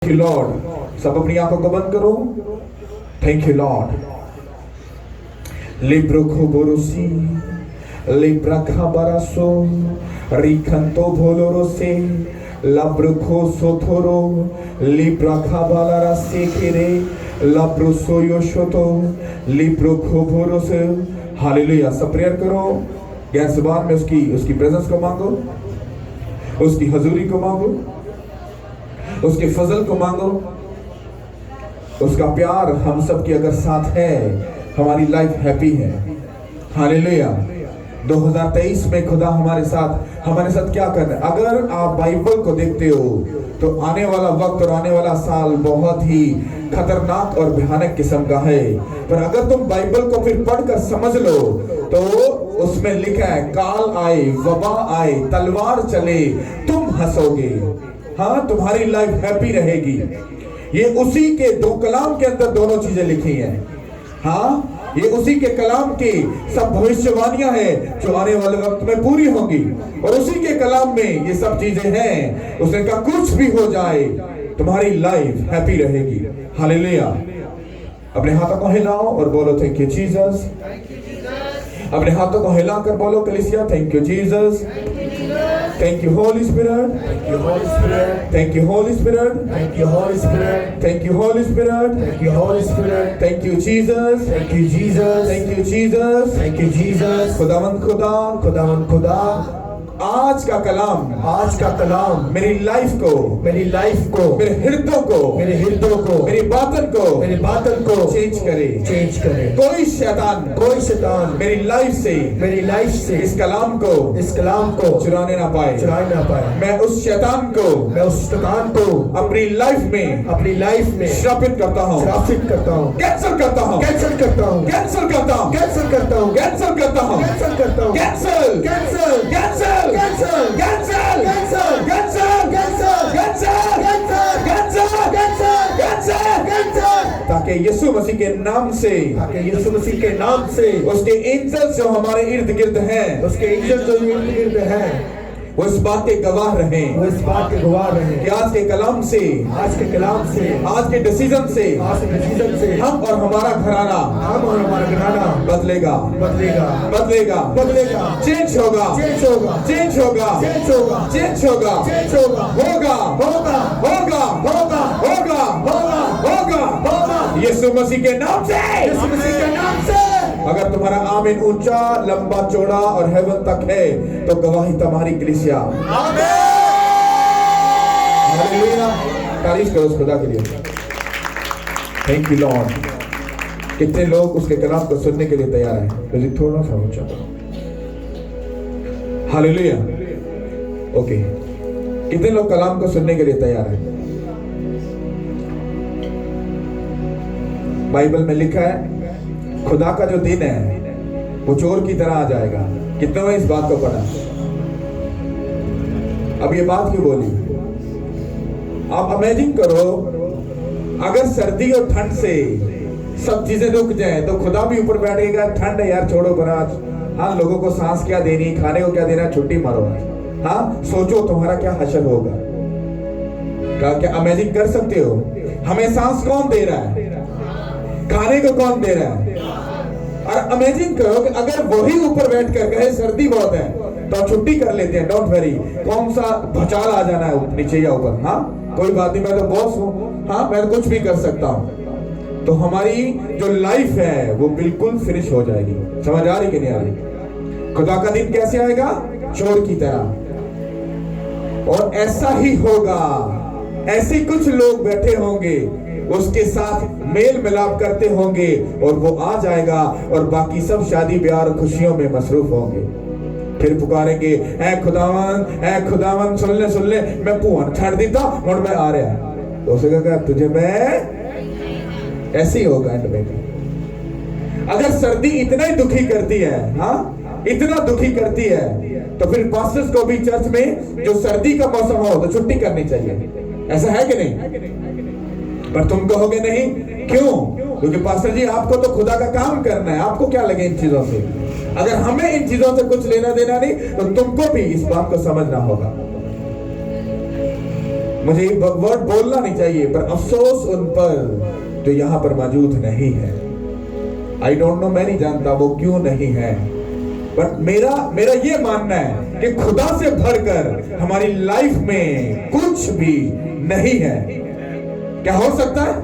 You Lord. सब अपनी आंखों को बंद करो। Thank you lord. लिब्रो खोबोरोसी लिब्रा खाबारासो रिखंतो भोलोरोसे लाब्रुखो सोथोरो लिब्रा खाबालारा सेकेरे लाब्रुसो योशोतो लिब्रो खोबोरोसे। हालेलुया। सब प्रेयर करो। गैर जुबान में उसकी प्रेजेंस को मांगो, उसकी हजूरी को मांगो, उसके फजल को मांगो। उसका प्यार हम सब की अगर साथ है, हमारी लाइफ हैप्पी है। हालेलुया। 2023 में खुदा हमारे साथ क्या कर रहा है? अगर आप बाइबल को देखते हो तो आने वाला वक्त और आने वाला साल बहुत ही खतरनाक और भयानक किस्म का है। पर अगर तुम बाइबल को फिर पढ़कर समझ लो तो उसमें लिखा है, काल आए, वबा आए, तलवार चले, तुम हंसोगे। हाँ, तुम्हारी लाइफ हैप्पी रहेगी। ये उसी के दो कलाम के अंदर दोनों चीजें लिखी हैं। हाँ, ये उसी के कलाम की सब भविष्यवाणियां हैं जो आने वाले वक्त में पूरी होंगी, और उसी के कलाम में ये सब चीजें हैं। उसने कहा कुछ भी हो जाए तुम्हारी लाइफ हैप्पी रहेगी। हालेलुया। अपने हाथों को हिलाओ और बोलो थैंक यू जीसस। अपने हाथों को हिलाकर बोलो कलीसिया, thank you Jesus. Thank you Holy Spirit. Thank you Holy Spirit. Thank you Holy Spirit. Thank you Holy Spirit. Thank you Holy Spirit. Thank you Holy Spirit. Thank you Jesus. Thank you Jesus. Thank you Jesus. Thank you Jesus. खुदावंद खुदा, खुदावन खुदा, आज का कलाम, आज का कलाम मेरी life को, मेरी लाइफ को, मेरे हृदयों को, मेरे हृदयों को, मेरी बातन को, मेरे बातन को चेंज करे। चेंज करे। कोई शैतान मेरी लाइफ से इस कलाम को, इस कलाम को चुराने ना पाए। ना पाए। मैं उस शैतान को अपनी लाइफ में श्रापित करता हूँ, कैंसल करता हूँ, कैंसल करता हूँ, कैंसल करता हूँ, कैंसल करता हूँ, कैंसल करता हूँ, कैंसल करता हूँ, cancel, cancel, cancel, cancel, cancel, cancel, cancel, cancel, cancel, cancel, cancel, cancel, cancel, ताकि यीशु मसीह के नाम से, यीशु मसीह के नाम से उसके एंजल्स जो हमारे इर्द गिर्द हैं, उसके एंजल जो इर्द गिर्द हैं, वो इस बात के गवाह रहें, वो इस बात के गवाह रहें कि आज के कलाम से, आज के कलाम से, आज के डिसीजन से, आज के डिसीजन से हम और हमारा घराना, हम और हमारा घराना बदलेगा, बदलेगा, बदलेगा, बदलेगा, चेंज होगा, चेंज होगा, चेंज होगा, चेंज होगा, चेंज होगा, चेंज होगा, होगा, होगा, होगा, होगा, होगा, होगा, होगा, होगा, यीशु मसीह के नाम से, यीशु मसीह के नाम से। अगर तुम्हारा आमीन ऊंचा, लंबा, चौड़ा और हेवन तक है तो गवाही तुम्हारी कलीसिया। आमीन। हालेलुया। तारीफ करो उस खुदा के लिए। Thank you Lord. कितने लोग उसके कलाम को सुनने के लिए तैयार हैं? तो थोड़ा सा ऊंचा करो। हालेलुया। ओके, कितने लोग कलाम को सुनने के लिए तैयार हैं? बाइबल में लिखा है खुदा का जो दिन है वो चोर की तरह आ जाएगा। कितने में इस बात को पढ़ा? अब ये बात क्यों बोली? आप इमेजिन करो, अगर सर्दी और ठंड से सब चीजें रुक जाएं तो खुदा भी ऊपर बैठेगा, ठंड है यार छोड़ो बरात। हाँ, लोगों को सांस क्या देनी, खाने को क्या देना, छुट्टी मारो। हाँ, सोचो तुम्हारा क्या हशर होगा। क्या इमेजिन कर सकते हो? हमें सांस कौन दे रहा है? खाने को कौन दे रहा है? और इमेजिन करो कि अगर वही ऊपर बैठ कर कहे सर्दी बहुत है तो छुट्टी कर लेते हैं, डोंट वरी, कौन सा भूचाल आ जाना है नीचे या ऊपर। हाँ, कोई बात नहीं, मैं तो बॉस हूँ। हाँ, मैं कुछ भी कर सकता हूँ। तो हमारी जो लाइफ है वो बिल्कुल फिनिश हो जाएगी। समझ आ रही कि नहीं आ रही? खुदा का दिन कैसे आएगा? चोर की तरह। और ऐसा ही होगा। ऐसे कुछ लोग बैठे होंगे, उसके साथ मेल मिलाप करते होंगे, और वो आ जाएगा और बाकी सब शादी ब्याह और खुशियों में मसरूफ होंगे। फिर पुकारेंगे, ऐ खुदावन सुन ले, मैं पुआन छाड़ देता और मैं आ रहा। तो उसे कहा तुझे मैं। ऐसे ही होगा एंड में। अगर सर्दी इतना ही दुखी करती है, हाँ इतना दुखी करती है, तो फिर पास्टर्स को भी चर्च में जो सर्दी का मौसम हो तो छुट्टी करनी चाहिए। ऐसा है कि नहीं? पर तुम कहोगे नहीं, क्यों? क्योंकि पास्टर जी आपको तो खुदा का काम करना है, आपको क्या लगे इन चीजों से? अगर हमें इन चीजों से कुछ लेना देना नहीं तो तुमको भी इस बात को समझना होगा। मुझे ये वर्ड बोलना नहीं चाहिए, पर अफसोस उन पर जो यहां पर मौजूद नहीं है। आई डोंट नो, मैं नहीं जानता वो क्यों नहीं है, बट मेरा ये मानना है कि खुदा से बढ़कर हमारी लाइफ में कुछ भी नहीं है। क्या हो सकता है?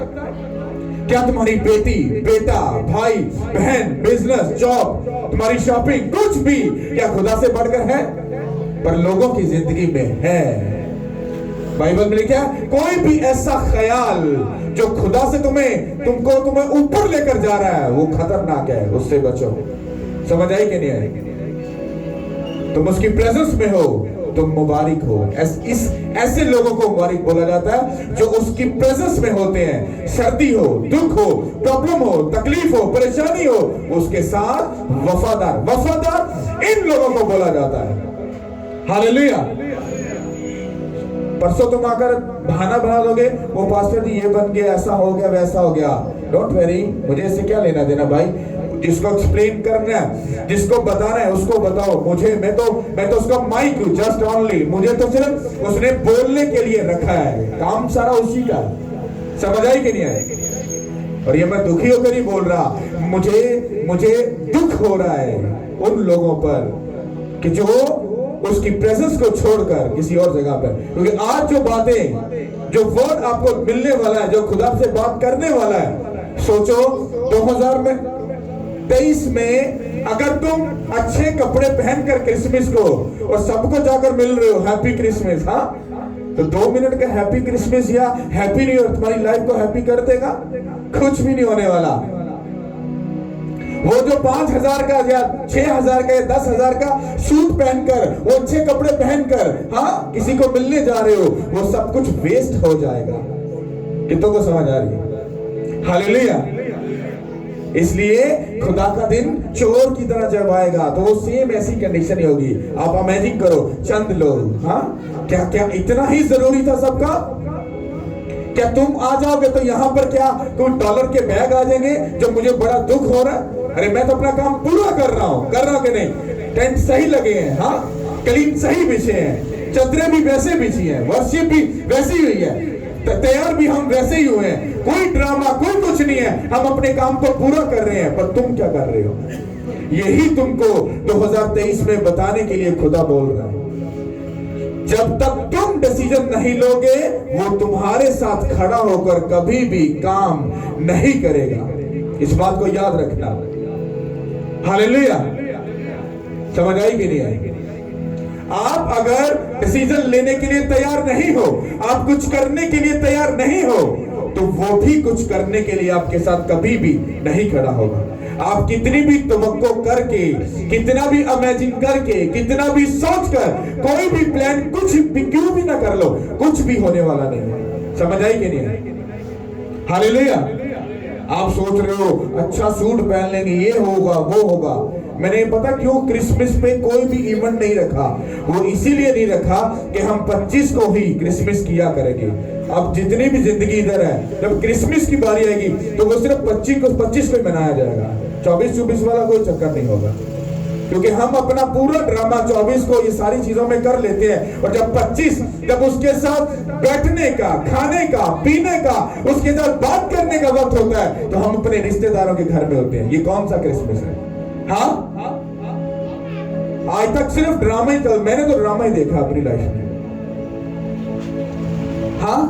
क्या तुम्हारी बेटी, बेटा, भाई, बहन, बिजनेस, जॉब, तुम्हारी शॉपिंग, कुछ भी क्या खुदा से बढ़कर है? पर लोगों की जिंदगी में है। बाइबल में लिखा है, कोई भी ऐसा ख्याल जो खुदा से तुम्हें ऊपर लेकर जा रहा है, वो खतरनाक है, उससे बचो। समझ आई कि नहीं आई? तुम उसकी प्रेजेंस में हो, तुम मुबारक हो। ऐसे लोगों को मुबारक बोला जाता है जो उसकी प्रेजेंस में होते हैं। सर्दी हो, दुख हो, प्रॉब्लम हो, तकलीफ हो, परेशानी हो, उसके साथ वफादार इन लोगों को बोला जाता है। हालेलुया। परसों तुम आकर बहाना बना दोगे, वो पास्टर जी ये बन गया, ऐसा हो गया, वैसा हो गया। डोंट वेरी, मुझे इससे क्या लेना देना भाई। जिसको एक्सप्लेन करना है, जिसको बताना है, उसको बताओ। मैं तो उसका माइक हूं, जस्ट ओनली। मुझे तो सिर्फ उसने बोलने के लिए रखा है, काम सारा उसी का। समझ आई कि नहीं आई? और ये मैं दुखी होकर नहीं बोल रहा, मुझे दुख हो रहा है उन लोगों पर कि जो उसकी प्रेजेंस को छोड़कर किसी और जगह पर, क्योंकि आज जो बातें, जो वर्ड आपको मिलने वाला है, जो खुदा से बात करने वाला है, सोचो 2023 में अगर तुम अच्छे कपड़े पहनकर क्रिसमस को और सबको जाकर मिल रहे हो हैप्पी क्रिसमस, हाँ, तो 2 मिनट का हैप्पी क्रिसमस या हैप्पी न्यू ईयर तुम्हारी लाइफ को हैप्पी कर देगा? कुछ भी नहीं होने वाला। वो जो 5,000 का या 6,000 का या 10,000 का सूट पहनकर, वो अच्छे कपड़े पहनकर, हाँ, किसी को मिलने जा रहे हो, वो सब कुछ वेस्ट हो जाएगा। कितनों को समझ आ रही है? हालेलुया। इसलिए खुदा का दिन चोर की तरह जब आएगा तो वो सेम ऐसी कंडीशन ही होगी। आप इमेजिन करो, चंद लोग, हाँ, क्या इतना ही जरूरी था सबका? क्या तुम आ जाओगे तो यहाँ पर क्या कोई डॉलर के बैग आ जाएंगे जो मुझे बड़ा दुख हो रहा है? अरे मैं तो अपना काम पूरा कर रहा हूँ कि नहीं? टेंट सही लगे हैं, हाँ, कलीन सही बिछे हैं, चदरें भी वैसे बिछी हैं, वर्शिप भी वैसी हुई है, तैयार भी हम वैसे ही हुए हैं। कोई ड्रामा, कोई कुछ नहीं है, हम अपने काम को पूरा कर रहे हैं। पर तुम क्या कर रहे हो? यही तुमको 2023 में बताने के लिए खुदा बोल रहा है। जब तक तुम डिसीजन नहीं लोगे, वो तुम्हारे साथ खड़ा होकर कभी भी काम नहीं करेगा। इस बात को याद रखना। हालेलुया। समझ आई कि नहीं आई? आप अगर डिसीजन लेने के लिए तैयार नहीं हो, आप कुछ करने के लिए तैयार नहीं हो, तो वो भी कुछ करने के लिए आपके साथ कभी भी नहीं खड़ा होगा। आप कितनी भी तवक्को करके, कितना भी इमेजिन करके, कितना भी सोचकर, कोई भी प्लान कुछ भी क्यों भी ना कर लो, कुछ भी होने वाला नहीं है। समझ आई कि नहीं? हालेलुया। आप सोच रहे हो अच्छा सूट पहन लेंगे, ये होगा, वो होगा। मैंने पता क्यों क्रिसमस पे कोई भी इवेंट नहीं रखा? वो इसीलिए नहीं रखा कि हम 25 को ही क्रिसमस किया करेंगे। अब जितनी भी जिंदगी इधर है, जब क्रिसमस की बारी आएगी तो वो सिर्फ 25 को ही मनाया जाएगा। 24 वाला कोई चक्कर नहीं होगा, क्योंकि हम अपना पूरा ड्रामा 24 को ये सारी चीजों में कर लेते हैं। और जब 25, जब उसके साथ बैठने का, खाने का, पीने का, उसके साथ बात करने का वक्त होता है, तो हम अपने रिश्तेदारों के घर में होते हैं। ये कौन सा क्रिसमस है? हाँ, आज तक सिर्फ ड्रामा ही चल, मैंने तो ड्रामा ही देखा अपनी लाइफ में। हाँ,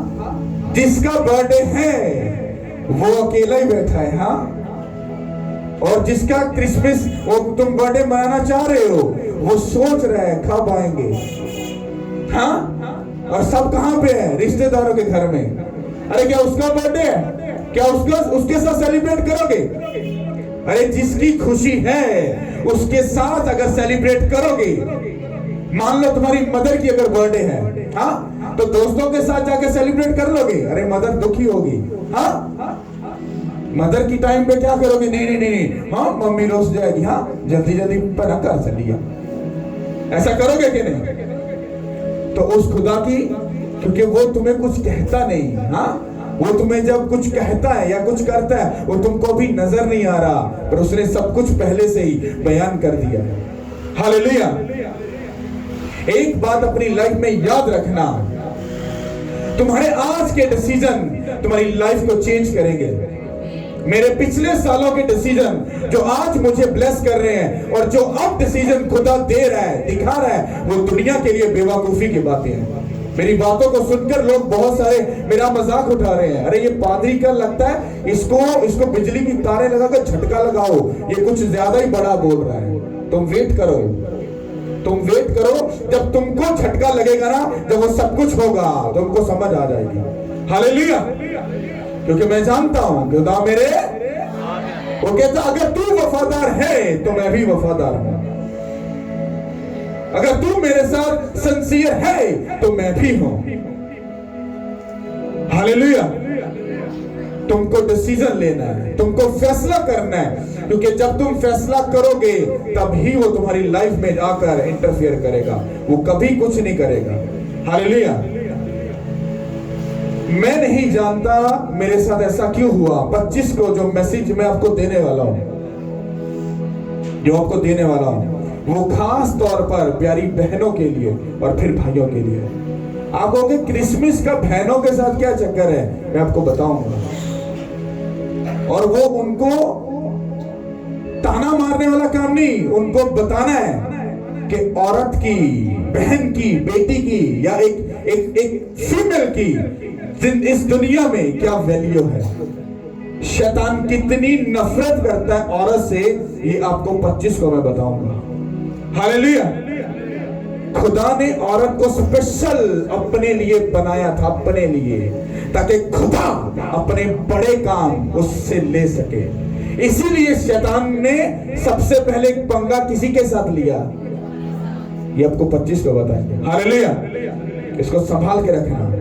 जिसका बर्थडे है वो अकेला ही बैठा है, हाँ, और जिसका क्रिसमस वो तुम बर्थडे मनाना चाह रहे हो, वो सोच रहे हैं कब आएंगे, हाँ, और सब कहां पे है? रिश्तेदारों के घर में। अरे क्या उसका बर्थडे है? क्या उसके साथ सेलिब्रेट करोगे? अरे जिसकी खुशी है उसके साथ अगर सेलिब्रेट करोगे, मान लो तुम्हारी मदर की अगर बर्थडे है, हाँ, तो दोस्तों के साथ जाकर सेलिब्रेट कर लोगे? अरे मदर दुखी होगी, हाँ, मदर की टाइम पे क्या करोगे? नहीं, हाँ, मम्मी रोज जाएगी, हाँ, जल्दी पना कर चलिए। ऐसा करोगे कि नहीं? तो उस खुदा की, क्योंकि वो तुम्हें कुछ कहता नहीं, हाँ, वो तुम्हें जब कुछ कहता है या कुछ करता है, वो तुमको भी नजर नहीं आ रहा, पर उसने सब कुछ पहले से ही बयान कर दिया है। हालेलुया। एक बात अपनी लाइफ में याद रखना, तुम्हारे आज के डिसीजन तुम्हारी लाइफ को चेंज करेंगे। मेरे पिछले सालों के डिसीजन जो आज मुझे ब्लेस कर रहे हैं और जो अब डिसीजन खुदा दे रहा है, दिखा रहा है, वो दुनिया के लिए बेवकूफी की बातें हैं। मेरी बातों को सुनकर लोग बहुत सारे मेरा मजाक उठा रहे हैं। अरे ये पादरी का लगता है, इसको बिजली की तारें लगाकर झटका लगाओ, ये कुछ ज्यादा ही बड़ा बोल रहा है। तुम वेट करो, जब तुमको झटका लगेगा ना, जब वो सब कुछ होगा तुमको समझ आ जाएगी। हालेलुया। क्योंकि मैं जानता हूं खुदा मेरे, वो कहता अगर तू वफादार है तो मैं भी वफादार हूं, अगर तू मेरे साथ सिंसियर है तो मैं भी हूं। हालेलुया। तुमको डिसीजन लेना है, तुमको फैसला करना है, क्योंकि जब तुम फैसला करोगे तब ही वो तुम्हारी लाइफ में जाकर इंटरफियर करेगा, वो कभी कुछ नहीं करेगा। हालेलुया। मैं नहीं जानता मेरे साथ ऐसा क्यों हुआ। 25 को जो मैसेज मैं आपको देने वाला हूं, वो खास तौर पर प्यारी बहनों के लिए और फिर भाइयों के लिए। आप कहोगे क्रिसमस का बहनों के साथ क्या चक्कर है, मैं आपको बताऊंगा। और वो उनको ताना मारने वाला काम नहीं, उनको बताना है कि औरत की, बहन की, बेटी की या एक फीमेल की इस दुनिया में क्या वैल्यू है। शैतान कितनी नफरत करता है औरत से, ये आपको 25 को मैं बताऊंगा। हालेलुया। खुदा ने औरत को स्पेशल अपने लिए बनाया था, अपने लिए, ताकि खुदा अपने बड़े काम उससे ले सके। इसीलिए शैतान ने सबसे पहले पंगा किसी के साथ लिया, ये आपको 25 को बताएंगे। हालेलुया। इसको संभाल के रखना।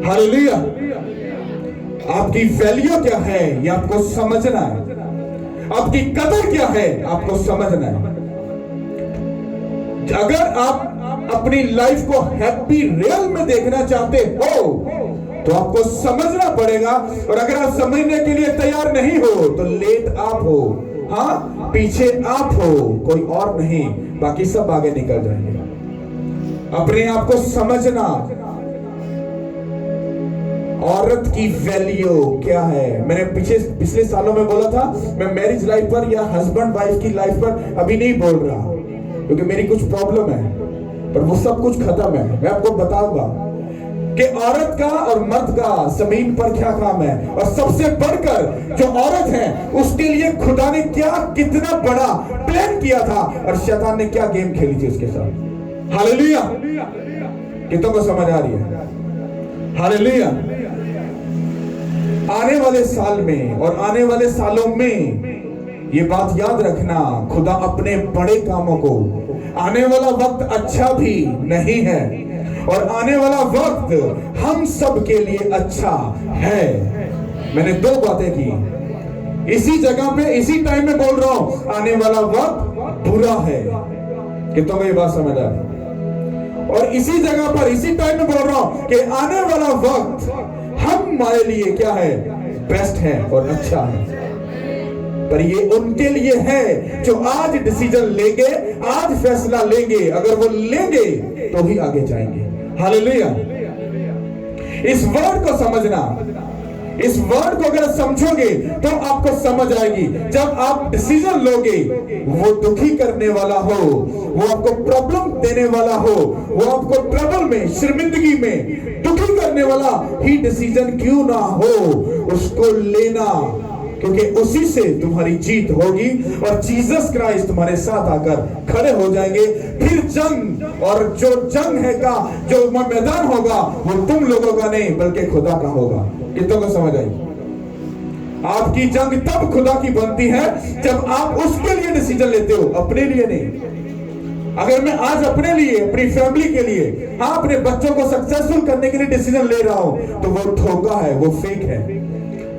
हालेलुया। आपकी वैल्यू क्या है ये आपको समझना है, आपकी कदर क्या है आपको समझना है। अगर आप अपनी लाइफ को हैप्पी रियल में देखना चाहते हो तो आपको समझना पड़ेगा, और अगर आप समझने के लिए तैयार नहीं हो तो लेट आप हो, हाँ पीछे आप हो, कोई और नहीं, बाकी सब आगे निकल जाएंगे। अपने आप को समझना, औरत की वैल्यू क्या है। मैंने पिछले सालों में बोला था, मैं मैरिज लाइफ पर या हस्बैंड वाइफ की लाइफ पर अभी नहीं बोल रहा, क्योंकि मेरी कुछ प्रॉब्लम है, पर वो सब कुछ खत्म है। मैं आपको बताऊंगा कि औरत का और मर्द का जमीन पर क्या काम है, और सबसे बढ़कर जो औरत है उसके लिए खुदा ने क्या, कितना बड़ा प्लान किया था, और शैतान ने क्या गेम खेली थी उसके साथ। हालेलुया। कितनों को समझ आ रही है? हालेलुया। आने वाले साल में और आने वाले सालों में ये बात याद रखना, खुदा अपने बड़े कामों को, आने वाला वक्त अच्छा भी नहीं है और आने वाला वक्त हम सब के लिए अच्छा है। मैंने 2 बातें की, इसी जगह पे इसी टाइम में बोल रहा हूं, आने वाला वक्त बुरा है। कितनों को ये बात समझ आ रही? और इसी जगह पर इसी टाइम में बोल रहा हूं कि आने वाला वक्त हमारे लिए क्या है, बेस्ट है और अच्छा है। पर ये उनके लिए है जो आज डिसीजन लेंगे, आज फैसला लेंगे। अगर वो लेंगे तो ही आगे जाएंगे। हालेलुया। इस वर्ड को समझना, इस वर्ड को अगर समझोगे तो आपको समझ आएगी। जब आप डिसीजन लोगे, वो दुखी करने वाला हो, वो आपको प्रॉब्लम देने वाला हो, वो आपको ट्रबल में, शर्मिंदगी में दुखी करने वाला ही डिसीजन क्यों ना हो, उसको लेना, क्योंकि उसी से तुम्हारी जीत होगी और जीसस क्राइस्ट तुम्हारे साथ आकर खड़े हो जाएंगे। फिर जंग, और जो जंग है का जो मैदान होगा वो तुम लोगों का नहीं बल्कि खुदा का होगा। कितनों को समझ आई? आपकी जंग तब खुदा की बनती है जब आप उसके लिए डिसीजन लेते हो, अपने लिए नहीं। अगर मैं आज अपने लिए, अपनी फैमिली के लिए, हाँ अपने बच्चों को सक्सेसफुल करने के लिए डिसीजन ले रहा हूं, तो वो धोखा है, वो फेक है।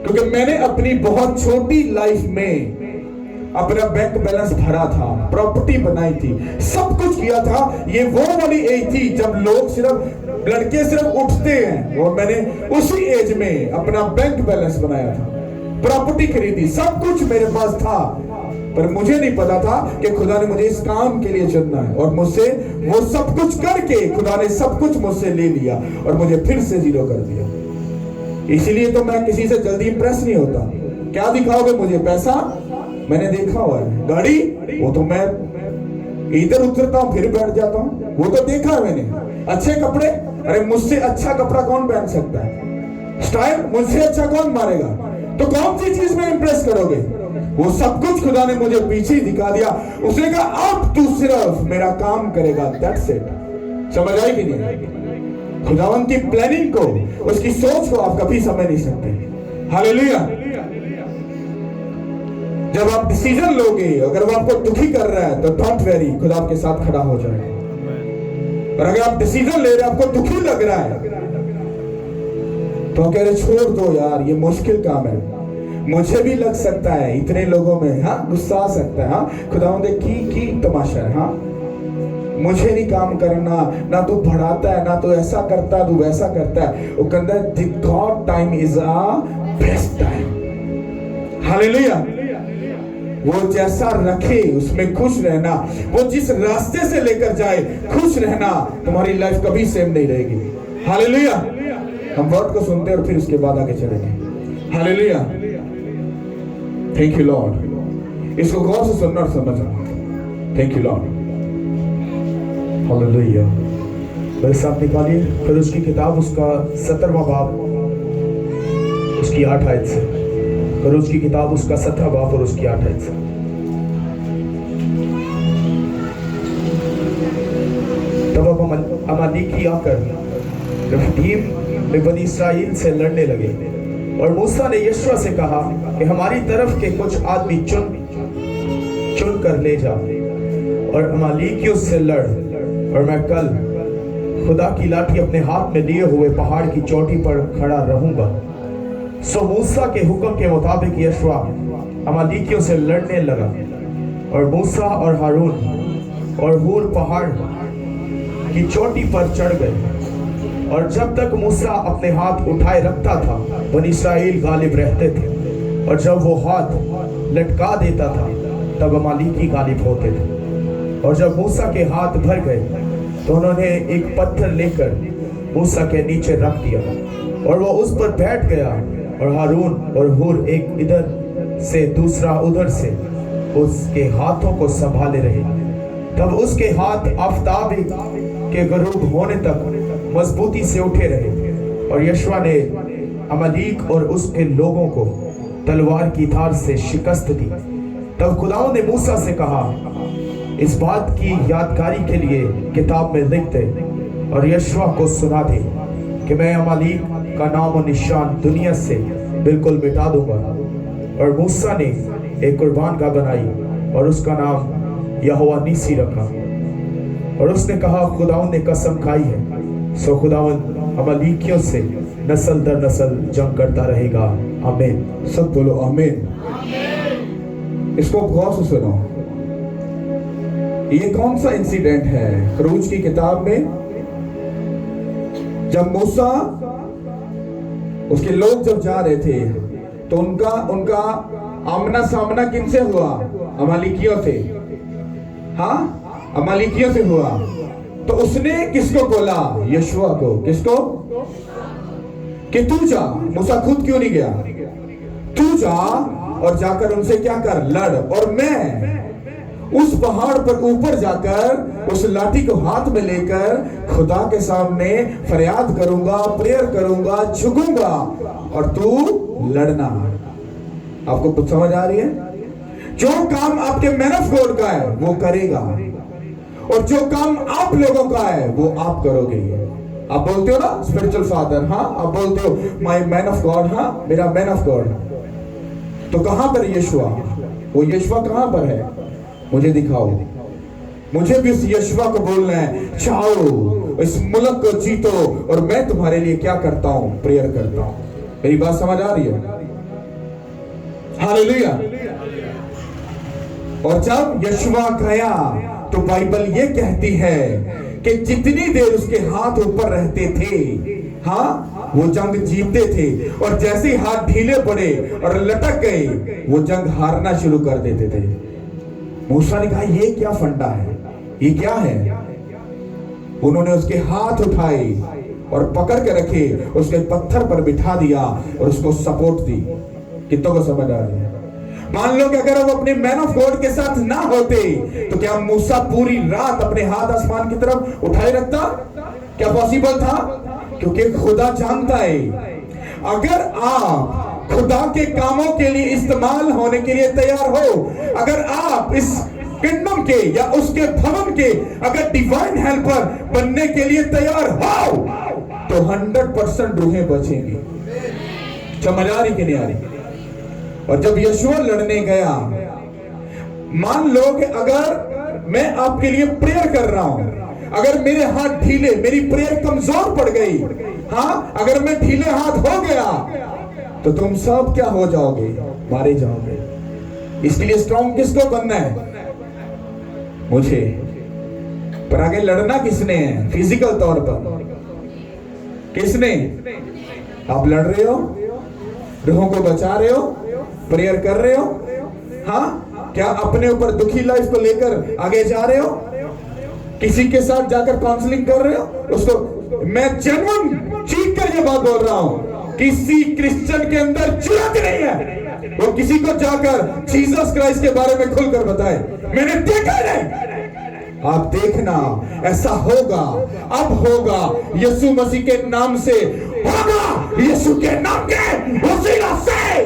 क्योंकि मैंने अपनी बहुत छोटी लाइफ में अपना बैंक बैलेंस भरा था, प्रॉपर्टी बनाई थी, सब कुछ किया था। ये वो वाली एज थी जब लोग सिर्फ, लड़के सिर्फ उठते हैं, और मैंने उसी एज में अपना बैंक बैलेंस बनाया था, प्रॉपर्टी खरीदी, सब कुछ मेरे पास था। पर मुझे नहीं पता था कि खुदा ने मुझे इस काम के लिए चुनना है, और मुझसे वो सब कुछ करके खुदा ने सब कुछ मुझसे ले लिया और मुझे फिर से जीरो कर दिया। इसीलिए तो मैं किसी से जल्दी इंप्रेस नहीं होता। क्या दिखाओगे मुझे? पैसा मैंने देखा हुआ है, गाड़ी वो तो मैं इधर उतरता हूँ फिर बैठ जाता हूँ, वो तो देखा है मैंने। अच्छे कपड़े, अरे मुझसे अच्छा कपड़ा कौन पहन सकता है? स्टाइल मुझसे अच्छा कौन मारेगा? तो कौन सी चीज में इंप्रेस करोगे? वो सब कुछ खुदा ने मुझे पीछे ही दिखा दिया। उसने कहा अब तू सिर्फ मेरा काम करेगा, दैट्स इट। समझ आई कि नहीं? खुदावन की प्लानिंग को, उसकी सोच को आप कभी समझ नहीं सकते। हालेलुया। जब आप डिसीजन लोगे, अगर वो आपको दुखी कर रहा है तो डोंट वेरी, खुदा आपके साथ खड़ा हो जाएगा। और अगर आप डिसीजन ले रहे हैं, आपको दुखी लग रहा है, तो कह रहे छोड़ दो यार, ये मुश्किल काम है, मुझे भी लग सकता है, इतने लोगों में हाँ गुस्सा आ सकता है, हाँ खुदावंद की तमाशा है, हाँ मुझे नहीं काम करना, ना तू बढ़ाता है, ना तू ऐसा करता है, तू वैसा करता है। वो कहता है the God time is a best time. Hallelujah. वो जैसा रखे उसमें खुश रहना, वो जिस रास्ते से लेकर जाए खुश रहना, तुम्हारी लाइफ कभी सेम नहीं रहेगी। हालेलुया। हम वर्ड को सुनते हैं और फिर उसके बाद आगे चलेंगे। हालेलुया। Thank you Lord. इसको गौर से सुनना और समझना। Thank you Lord. हालेलुया। मेरे साथ निकालिए फिर उसकी किताब, उसका 17वां बाब, उसकी 8 आयत से। फिर उसकी किताब, उसका 17वां बाब और उसकी 8 आयत से। तब अब अमालेकी आकर रफीम में बनी इस्राएल से लड़ने लगे, और मूसा ने यशवा से कहा कि हमारी तरफ के कुछ आदमी चुन कर ले जा और अमालेकियों से लड़, और मैं कल खुदा की लाठी अपने हाथ में लिए हुए पहाड़ की चोटी पर खड़ा रहूंगा। सो मूसा के हुक्म के मुताबिक यशवा अमालेकियों से लड़ने लगा, और मूसा और हारून और हूर पहाड़ की चोटी पर चढ़ गए, और जब तक मूसा अपने हाथ उठाए रखता था बनी इस्राएल गालिब रहते थे, और जब वो हाथ लटका देता था तब अमालेकी गालिब होते थे। और जब मूसा के हाथ भर गए तो उन्होंने एक पत्थर लेकर मूसा के नीचे रख दिया, और वो उस पर बैठ गया, और हारून और हूर एक इधर से दूसरा उधर से उसके हाथों को संभाले रहे। तब उसके हाथ आफताब के गरूब होने तक मजबूती से उठे रहे, और यशवा ने अमालेक और उसके लोगों को तलवार की धार से शिकस्त दी। तब खुदावंद ने मूसा से कहा, इस बात की यादगारी के लिए किताब में लिख दे और यशवा को सुना दे कि मैं अमालेक का नाम और निशान दुनिया से बिल्कुल मिटा दूंगा। और मूसा ने एक कुर्बान गाय बनाई और उसका नाम यहोवा नीसी रखा, और उसने कहा खुदावंद ने कसम खाई है, सो खुदावंद अमालेकियों से नस्ल दर नस्ल जंग करता रहेगा। आमीन। सब बोलो आमीन। इसको गौर से सुनो। ये कौन सा इंसिडेंट है खरूज की किताब में? जब मूसा, उसके लोग जब जा रहे थे तो उनका आमना सामना किनसे हुआ? अमालेकियों से। हाँ, अमालेकियों से हुआ। तो उसने किसको बोला? यशवा को। किसको? कि तू जा। मूसा खुद क्यों नहीं गया? तू जा और जाकर उनसे क्या कर? लड़, और मैं उस पहाड़ पर ऊपर जाकर उस लाठी को हाथ में लेकर खुदा के सामने फरियाद करूंगा, प्रेयर करूंगा, झुकूंगा, और तू लड़ना। आपको कुछ समझ आ रही है? जो काम आपके मैन ऑफ गॉड का है वो करेगा, और जो काम आप लोगों का है वो आप करोगे। आप बोलते हो ना स्पिरिचुअल फादर, हाँ आप बोलते हो माय मैन ऑफ गॉड, हाँ मेरा मैन ऑफ गॉड। तो कहां पर यशवा? वो यशवा कहां पर है? मुझे दिखाओ। मुझे भी इस यशवा को बोलना है, चाहो इस मुल्क को जीतो, और मैं तुम्हारे लिए क्या करता हूं? प्रेयर करता हूं। मेरी बात समझ आ रही है? हालेलुया। और जब यशवा गया तो बाइबल ये कहती है कि जितनी देर उसके हाथ ऊपर रहते थे, हाँ वो जंग जीतते थे, और जैसे ही हाथ ढीले पड़े और लटक गए वो जंग हारना शुरू कर देते थे। मूसा ने कहा ये क्या फंडा है, ये क्या है? उन्होंने उसके हाथ उठाए और पकड़ के रखे, उसके पत्थर पर बिठा दिया और उसको सपोर्ट दी। कितनों को समझ आ रही है? मान लो कि अगर वो अपने मैन ऑफ गॉड के साथ ना होते तो क्या मूसा पूरी रात अपने हाथ आसमान की तरफ उठाए रखता? क्या पॉसिबल था? क्योंकि खुदा जानता है, अगर आप खुदा के कामों के लिए इस्तेमाल होने के लिए तैयार हो, अगर आप इस किंगडम के या उसके भवन के अगर डिवाइन हेल्पर बनने के लिए तैयार हो, तो 100% रूहें बचेंगी। समझ आ रही कि नहीं आ रही? और जब यशुआ लड़ने गया, मान लो कि अगर मैं आपके लिए प्रेयर कर रहा हूं, अगर मेरे हाथ ढीले, मेरी प्रेयर कमजोर पड़ गई, हाँ, अगर मैं ढीले हाथ हो गया तो तुम सब क्या हो जाओगे? मारे जाओगे। इसलिए स्ट्रॉन्ग किसको बनना है? मुझे। पर आगे लड़ना किसने है? फिजिकल तौर पर किसने? आप लड़ रहे हो, रूहों को बचा रहे हो, प्रेयर कर रहे हो, हाँ? क्या अपने ऊपर दुखी लाइफ को लेकर आगे जा रहे हो? किसी के साथ जाकर काउंसलिंग कर रहे हो? उसको मैं जेन्युइन चीख कर ये बात बोल रहा हूं, किसी क्रिश्चियन के अंदर जुर्रत नहीं है वो किसी को जाकर जीसस क्राइस्ट के बारे में खुलकर बताए। मैंने देखा नहीं। आप देखना, ऐसा होगा, अब होगा, यीशु मसीह के नाम से होगा, यीशु के नाम के वसीला से।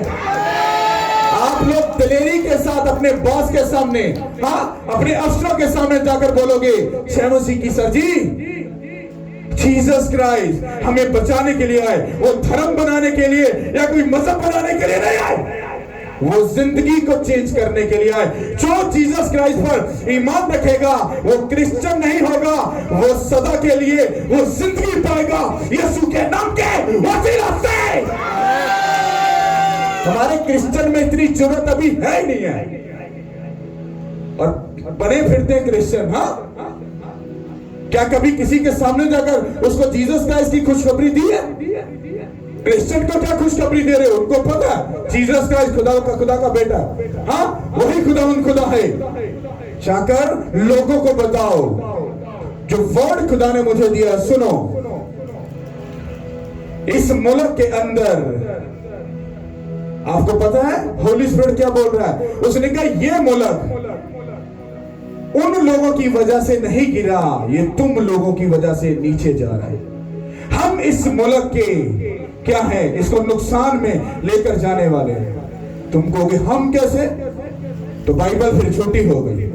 आप लोग दलेरी के साथ अपने बॉस के सामने, हाँ, अपने अफसरों के सामने जाकर बोलोगे, यीशु मसीह की सर जी, जीसस क्राइस्ट हमें बचाने के लिए आए, वो धर्म बनाने के लिए या कोई मजहब बनाने के लिए नहीं आए, वो जिंदगी को चेंज करने के लिए आए। जो जीसस क्राइस्ट पर ईमान रखेगा वो क्रिश्चियन नहीं होगा, वो सदा के लिए वो जिंदगी पाएगा यीशु के नाम के वसीला से। हमारे क्रिश्चियन में इतनी जरूरत अभी है ही नहीं है, और बने फिरते हैं क्रिश्चियन। हाँ, क्या कभी किसी के सामने जाकर उसको जीसस क्राइस्ट की खुशखबरी दी है? क्रिश्चियन को क्या खुशखबरी दे रहे हो? उनको पता है जीसस क्राइस्ट खुदा का बेटा, हाँ, वही खुदा है। जाकर लोगों को बताओ जो वर्ड खुदा ने मुझे दिया। सुनो, इस मुल्क के अंदर आपको पता है होली स्पिरिट क्या बोल रहा है? उसने कहा ये मुल्क उन लोगों की वजह से नहीं गिरा, ये तुम लोगों की वजह से नीचे जा रहा है। हम इस मुल्क के क्या है, इसको नुकसान में लेकर जाने वाले हैं। तुम कहोगे हम कैसे? तो बाइबल फिर छोटी हो गई।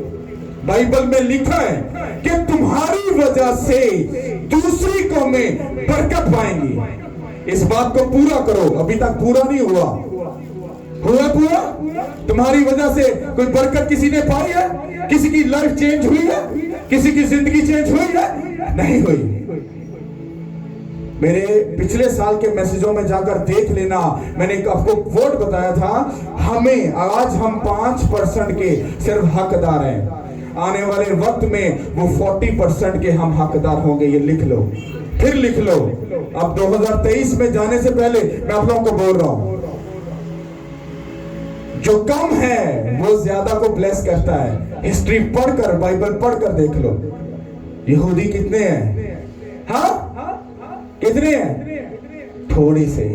बाइबल में लिखा है कि तुम्हारी वजह से दूसरी कौमें बरकत पाएंगी। इस बात को पूरा करो। अभी तक पूरा नहीं हुआ पूरा? तुम्हारी वजह से कोई बरकत किसी ने पाई है? किसी की लाइफ चेंज हुई है? किसी की जिंदगी चेंज हुई है? नहीं हुई। मेरे पिछले साल के मैसेजों में जाकर देख लेना, मैंने आपको वर्ड बताया था, हमें आज हम 5% के सिर्फ हकदार हैं। आने वाले वक्त में वो 40% के हम हकदार होंगे। ये लिख लो, फिर लिख लो। अब 2023 में जाने से पहले मैं आप लोगों को बोल रहा हूं, जो कम है वो ज्यादा को ब्लेस करता है। हिस्ट्री पढ़कर, बाइबल पढ़कर देख लो, यहूदी कितने हैं? हाँ, कितने हैं? थोड़ी से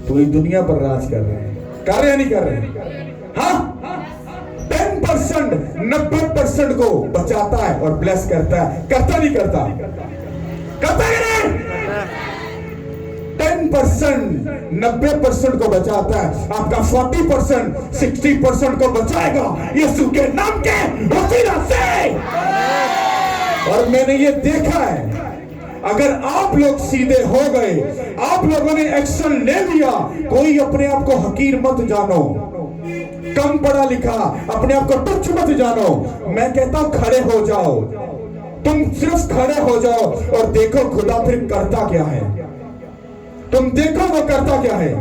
पूरी दुनिया पर राज कर रहे हैं। कर रहे हैं नहीं कर रहे? हाँ, 10% 90% को बचाता है और ब्लेस करता है। करता नहीं करता? करता है नहीं? 10% 90% को बचाता है, आपका 40% 60% को बचाएगा यीशु के नाम के वसीला से। और मैंने ये देखा है, अगर आप लोग सीधे हो गए, आप लोगों ने एक्शन ले लिया, कोई अपने आप को हकीर मत जानो, कम पढ़ा लिखा अपने आप को तुच्छ मत जानो। मैं कहता हूं खड़े हो जाओ। तुम सिर्फ खड़े हो जाओ और देखो खुदा फिर करता क्या है। तुम देखो वो करता क्या है।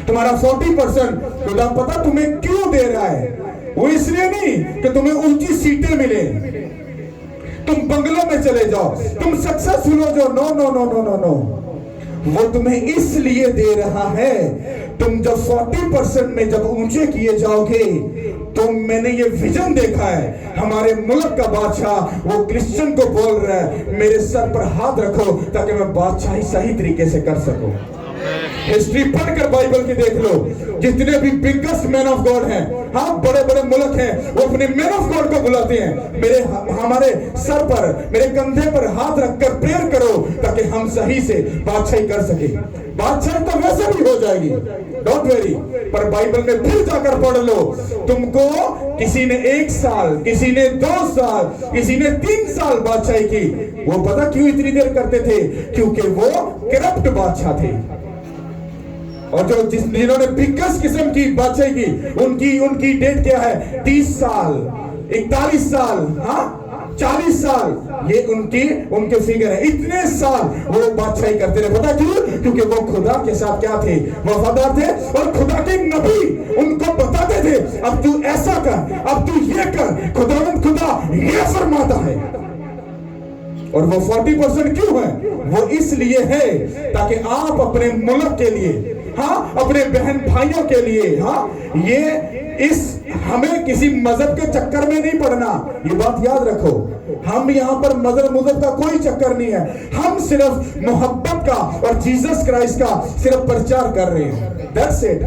तुम्हारा 40% खुदा पता तुम्हें क्यों दे रहा है? वो इसलिए नहीं कि तुम्हें ऊंची सीटें मिले, तुम बंगलों में चले जाओ, तुम सक्सेसफुल हो जाओ। No no no no no no, वो तुम्हें इसलिए दे रहा है तुम जब 40% में जब ऊंचे किए जाओगे, तो मैंने ये विजन देखा है, हमारे मुल्क का बादशाह वो क्रिश्चियन को बोल रहा है मेरे सर पर हाथ रखो ताकि मैं बादशाही सही तरीके से कर सकूं। हिस्ट्री पढ़कर बाइबल की देख लो, जितने भी बिगेस्ट मैन ऑफ गॉड हैं, हाँ बड़े बड़े मुल्क हैं, वो अपने मैन ऑफ गॉड को बुलाते हैं, मेरे हमारे सर पर, मेरे कंधे पर हाथ रखकर प्रेयर करो ताकि हम सही से बादशाही कर सके। बादशाही तो वैसे भी हो जाएगी, डोंट वेरी, पर बाइबल में फिर जाकर पढ़ लो, तुमको किसी ने 1 साल, किसी ने 2 साल, किसी ने 3 साल बादशाही की। वो पता क्यों इतनी देर करते थे? क्योंकि वो करप्ट बादशाह थे। और जो जिन्होंने बिगेस्ट किस्म की बादशाही की, उनकी डेट क्या है? 30 साल, 41 साल, हाँ 40 साल, ये उनके फिगर है। इतने साल वो बादशाही करते रहे। पता क्यों? क्योंकि वो खुदा के साथ क्या थे? वफादार थे। और खुदा के नबी उनको बताते थे अब तू ऐसा कर, अब तू ये कर, खुदा ये फरमाता है। और वो 40% क्यों है? वो इसलिए है ताकि आप अपने मुल्क के लिए, हाँ अपने बहन भाइयों के लिए, हाँ हमें किसी मजहब के चक्कर में नहीं पड़ना। ये बात याद रखो, हम यहाँ पर मजहब का कोई चक्कर नहीं है, हम सिर्फ मोहब्बत का और जीसस क्राइस्ट का सिर्फ प्रचार कर रहे हैं। That's it.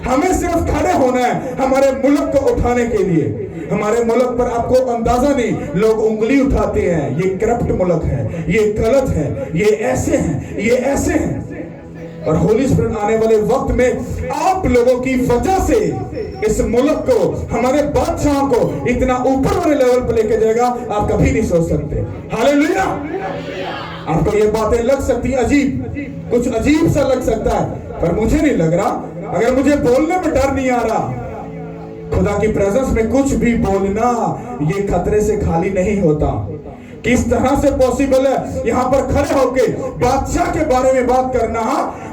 हमें सिर्फ खड़े होना है हमारे मुल्क को उठाने के लिए। हमारे मुल्क पर आपको अंदाजा नहीं, लोग उंगली उठाते हैं, ये करप्ट मुल्क है, ये गलत है, ये ऐसे हैं, ये ऐसे हैं। और होली स्पिरिट आने वाले वक्त में आप लोगों की वजह से इस मुल्क को, हमारे बादशाह को इतना ऊपर वाले लेवल पर लेके जाएगा, आप कभी नहीं सोच सकते। हालेलुया। आपको ये बातें लग सकती अजीब, कुछ अजीब सा लग सकता है, पर मुझे नहीं लग रहा। अगर मुझे बोलने में डर नहीं आ रहा, खुदा की प्रेजेंस में कुछ भी बोलना ये खतरे से खाली नहीं होता। किस तरह से पॉसिबल है यहाँ पर खड़े होके बादशाह के बारे में बात करना,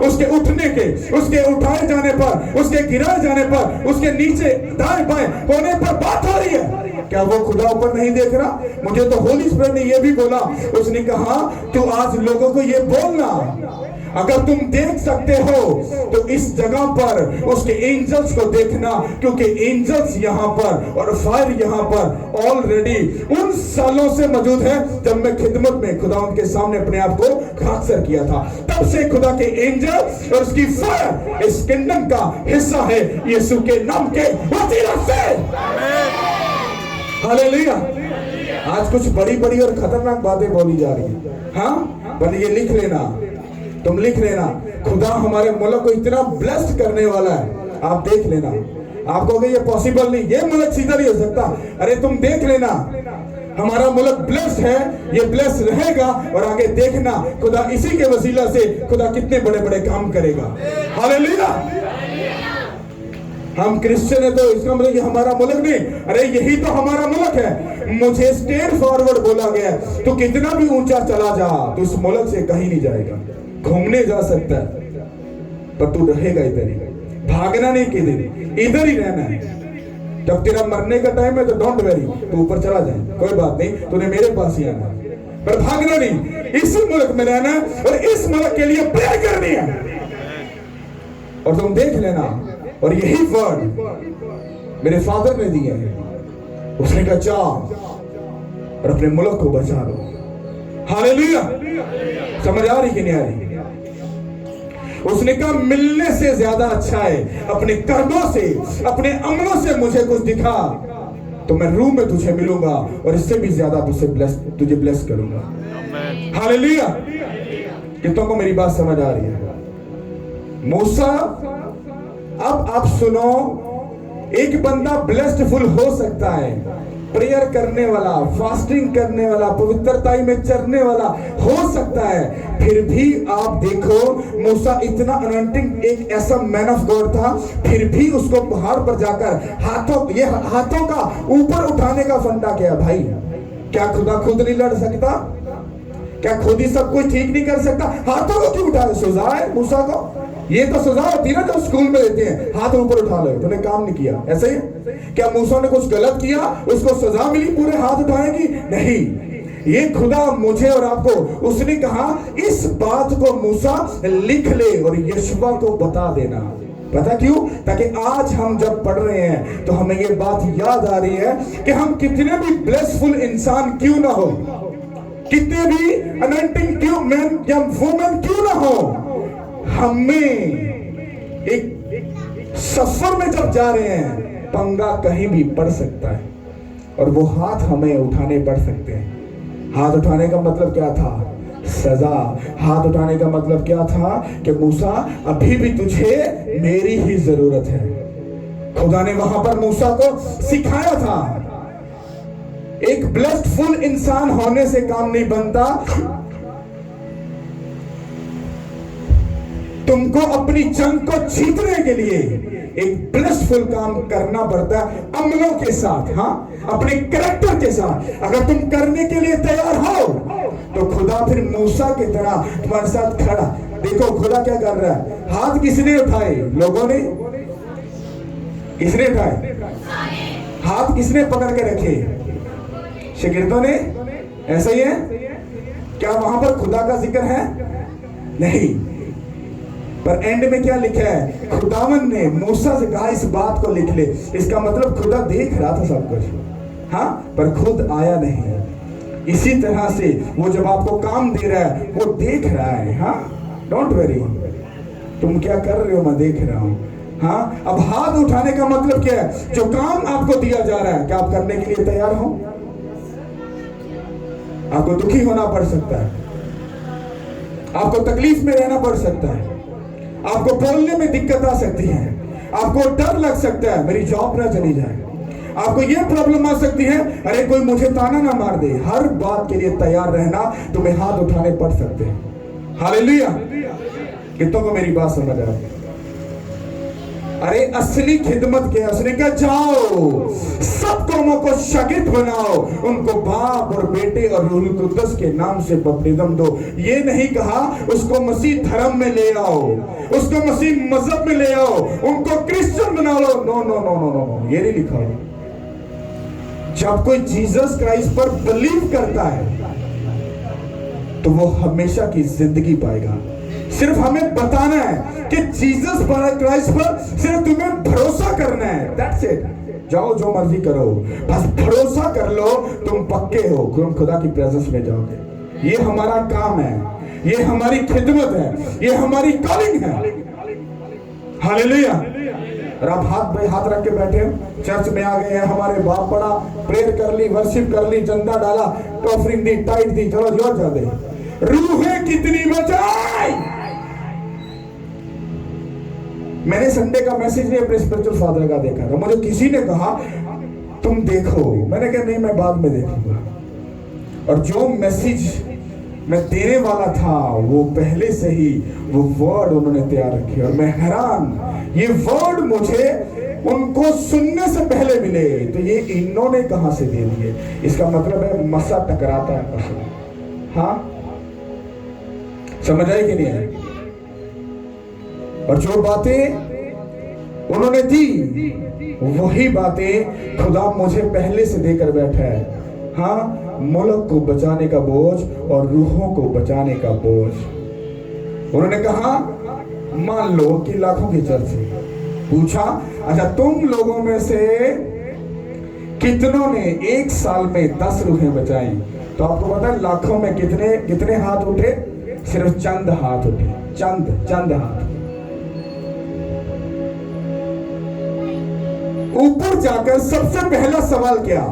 उसके उठने के, उसके उठाए जाने पर, उसके गिराए जाने पर, उसके नीचे दाएं बाएं होने पर बात हो रही है। क्या वो खुदा ऊपर नहीं देख रहा? मुझे तो होली स्पिरिट ने ये भी बोला, उसने कहा तू आज लोगों को ये बोलना, अगर तुम देख सकते हो तो इस जगह पर उसके एंजल्स को देखना, क्योंकि एंजल्स यहाँ पर और फायर यहाँ पर ऑलरेडी उन सालों से मौजूद है जब मैं खिदमत में खुदा उनके सामने अपने आप को खाकसर किया था। तब से खुदा के एंजल और उसकी फायर इस किंगडम का हिस्सा है, यीशु के नाम के वसीला से। हालेलुया। आज कुछ बड़ी बड़ी और खतरनाक बातें बोली जा रही है, हाँ, पर ये लिख लेना, तुम लिख लेना, खुदा हमारे मुल्क को इतना ब्लेस्ड करने वाला है। आप देख लेना, आप कहोगे ये पॉसिबल नहीं, ये मुल्क सीधा नहीं हो सकता। अरे तुम देख लेना, हमारा मुल्क ब्लेस्ड है, ये ब्लेस्ड रहेगा, और आगे देखना खुदा इसी के वसीला से खुदा कितने बड़े बड़े काम करेगा। हालेलुया। हम क्रिश्चियन है तो इसका मतलब ये हमारा मुल्क नहीं, अरे यही तो हमारा मुल्क है। मुझे स्ट्रेट फॉरवर्ड बोला गया, तो कितना भी ऊंचा चला जा तो इस मुल्क से कहीं नहीं जाएगा। घूमने जा सकता है पर तू रहेगा इधर ही, भागना नहीं किधर, इधर ही रहना है। जब तेरा मरने का टाइम है तो डोंट वेरी, तू ऊपर चला जाए, कोई बात नहीं, तूने मेरे पास ही आना, पर भागना नहीं, इसी मुल्क में रहना है और इस मुल्क के लिए प्रेयर करनी है। और तुम देख लेना, और यही वर्ड मेरे फादर ने दिए हैं, उसने कहा जा और अपने मुल्क को बचा लो। हालेलुया। समझ आ रही कि नहीं आ रही? उसने कहा मिलने से ज्यादा अच्छा है अपने कर्मों से, अपने अमलों से मुझे कुछ दिखा तो मैं रूह में तुझे मिलूंगा और इससे भी ज्यादा तुझे ब्लेस करूंगा। हालेलुया। कितनों को मेरी बात समझ आ रही है? मूसा, अब आप सुनो, एक बंदा ब्लेस्डफुल हो सकता है, प्रेयर करने वाला, फास्टिंग करने वाला, पवित्रताई में चरने वाला हो सकता है, फिर भी आप देखो मूसा इतना अनॉइंटिंग, एक ऐसा मैन ऑफ गॉड था, फिर भी उसको पहाड़ पर जाकर हाथों का ऊपर उठाने का फंडा किया। भाई क्या खुदा खुद नहीं लड़ सकता? क्या खुद ही सब कुछ ठीक नहीं कर सकता? हाथों को क्यों उठाया? सजा है मूसा को, ये तो सजा होती है ना जो स्कूल में देते हैं, हाथ ऊपर उठा लो, तूने काम नहीं किया, ऐसे ही। क्या मूसा ने कुछ गलत किया, उसको सजा मिली पूरे हाथ उठाने की? नहीं, ये खुदा मुझे और आपको, उसने कहा इस बात को मूसा लिख ले और यशवा को बता देना। पता क्यों? ताकि आज हम जब पढ़ रहे हैं तो हमें ये बात याद आ रही है कि हम कितने भी ब्लेसफुल इंसान क्यों ना हो, कितने भी अनॉइंटिंग क्यों मैन या वुमेन क्यों ना हो, हमें एक सफर में जब जा रहे हैं पंगा कहीं भी पड़ सकता है और वो हाथ हमें उठाने पड़ सकते हैं। हाथ उठाने का मतलब क्या था? सजा। हाथ उठाने का मतलब क्या था? कि मूसा अभी भी तुझे मेरी ही जरूरत है। खुदा ने वहां पर मूसा को सिखाया था एक ब्लेस्डफुल इंसान होने से काम नहीं बनता, तुमको अपनी जंग को जीतने के लिए एक ब्लेसफुल काम करना पड़ता है अमलों के साथ, हाँ, अपने कैरेक्टर के साथ। अगर तुम करने के लिए तैयार हो तो खुदा फिर मूसा की तरह तुम्हारे साथ खड़ा। देखो खुदा क्या कर रहा है। हाथ किसने उठाए? लोगों ने। किसने उठाए? हाथ किसने पकड़ के रखे? शागिर्दों ने। ऐसा ही है क्या? वहां पर खुदा का जिक्र है? नहीं। पर एंड में क्या लिखा है? खुदावन ने मूसा से कहा इस बात को लिख ले। इसका मतलब खुदा देख रहा था सब कुछ, हाँ, पर खुद आया नहीं। इसी तरह से वो जब आपको काम दे रहा है वो देख रहा है, हाँ, डोंट वरी, तुम क्या कर रहे हो मैं देख रहा हूं, हाँ। अब हाथ उठाने का मतलब क्या है? जो काम आपको दिया जा रहा है क्या आप करने के लिए तैयार हो? आपको दुखी होना पड़ सकता है, आपको तकलीफ में रहना पड़ सकता है, आपको बोलने में दिक्कत आ सकती है, आपको डर लग सकता है मेरी जॉब ना चली जाए, आपको ये प्रॉब्लम आ सकती है अरे कोई मुझे ताना ना मार दे। हर बात के लिए तैयार रहना, तुम्हें हाथ उठाने पड़ सकते हैं। हालेलुया। कितनों को मेरी बात समझ आ रही है? अरे असली खिदमत क्या? उसने कहा जाओ सब कौमों को शागिर्द बनाओ, उनको बाप और बेटे और रूह कुद्दस के नाम से बपतिस्म दो। ये नहीं कहा उसको मसीह धर्म में ले आओ, उसको मसीह मजहब में ले आओ, उनको क्रिश्चियन बना लो। No no no no no, ये नहीं लिखा हुआ। जब कोई जीसस क्राइस्ट पर बिलीव करता है तो वो हमेशा की जिंदगी पाएगा। सिर्फ हमें बताना है कि जीसस क्राइस्ट पर सिर्फ तुम्हें भरोसा करना है, दैट्स इट। जाओ जो मर्जी करो, बस भरोसा कर लो, तुम पक्के हो, तुम खुदा की प्रेजेंस में जाओगे। ये हमारा काम है, ये हमारी खिदमत है, ये हमारी कॉलिंग है। हालेलुया। और आप हाथ रख के बैठे हो, चर्च में आ गए हैं, हमारे बाप पड़ा, प्रेयर कर ली, वर्शिप कर ली, चंदा डाला, टॉफरिंग दी, टाइट दी, चलो जोर जा दे। रूहें कितनी बचाई। मैंने संडे का मैसेज नहीं अपने स्पिरिचुअल फादर का देखा था, मुझे किसी ने कहा तुम देखो, मैंने कहा नहीं मैं बाद में देखूंगा। और जो मैसेज मैं देने वाला था वो पहले से ही वो वर्ड उन्होंने तैयार रखे, और मैं हैरान, ये वर्ड मुझे उनको सुनने से पहले मिले तो ये इन्होंने कहां से दे दिए। इसका मतलब है मसा टकराता है आपस में, हाँ, समझ आई कि नहीं है? और जो बातें उन्होंने दी वही बातें खुदा मुझे पहले से देकर बैठा है, हाँ, मुल्क को बचाने का बोझ और रूहों को बचाने का बोझ। उन्होंने कहा मान लो कि लाखों की चर्च है, पूछा अच्छा तुम लोगों में से कितनों ने एक साल में 10 रूहें बचाई? तो आपको पता है लाखों में कितने कितने हाथ उठे? सिर्फ चंद हाथ उठे, चंद हाथ। ऊपर जाकर सबसे पहला सवाल क्या?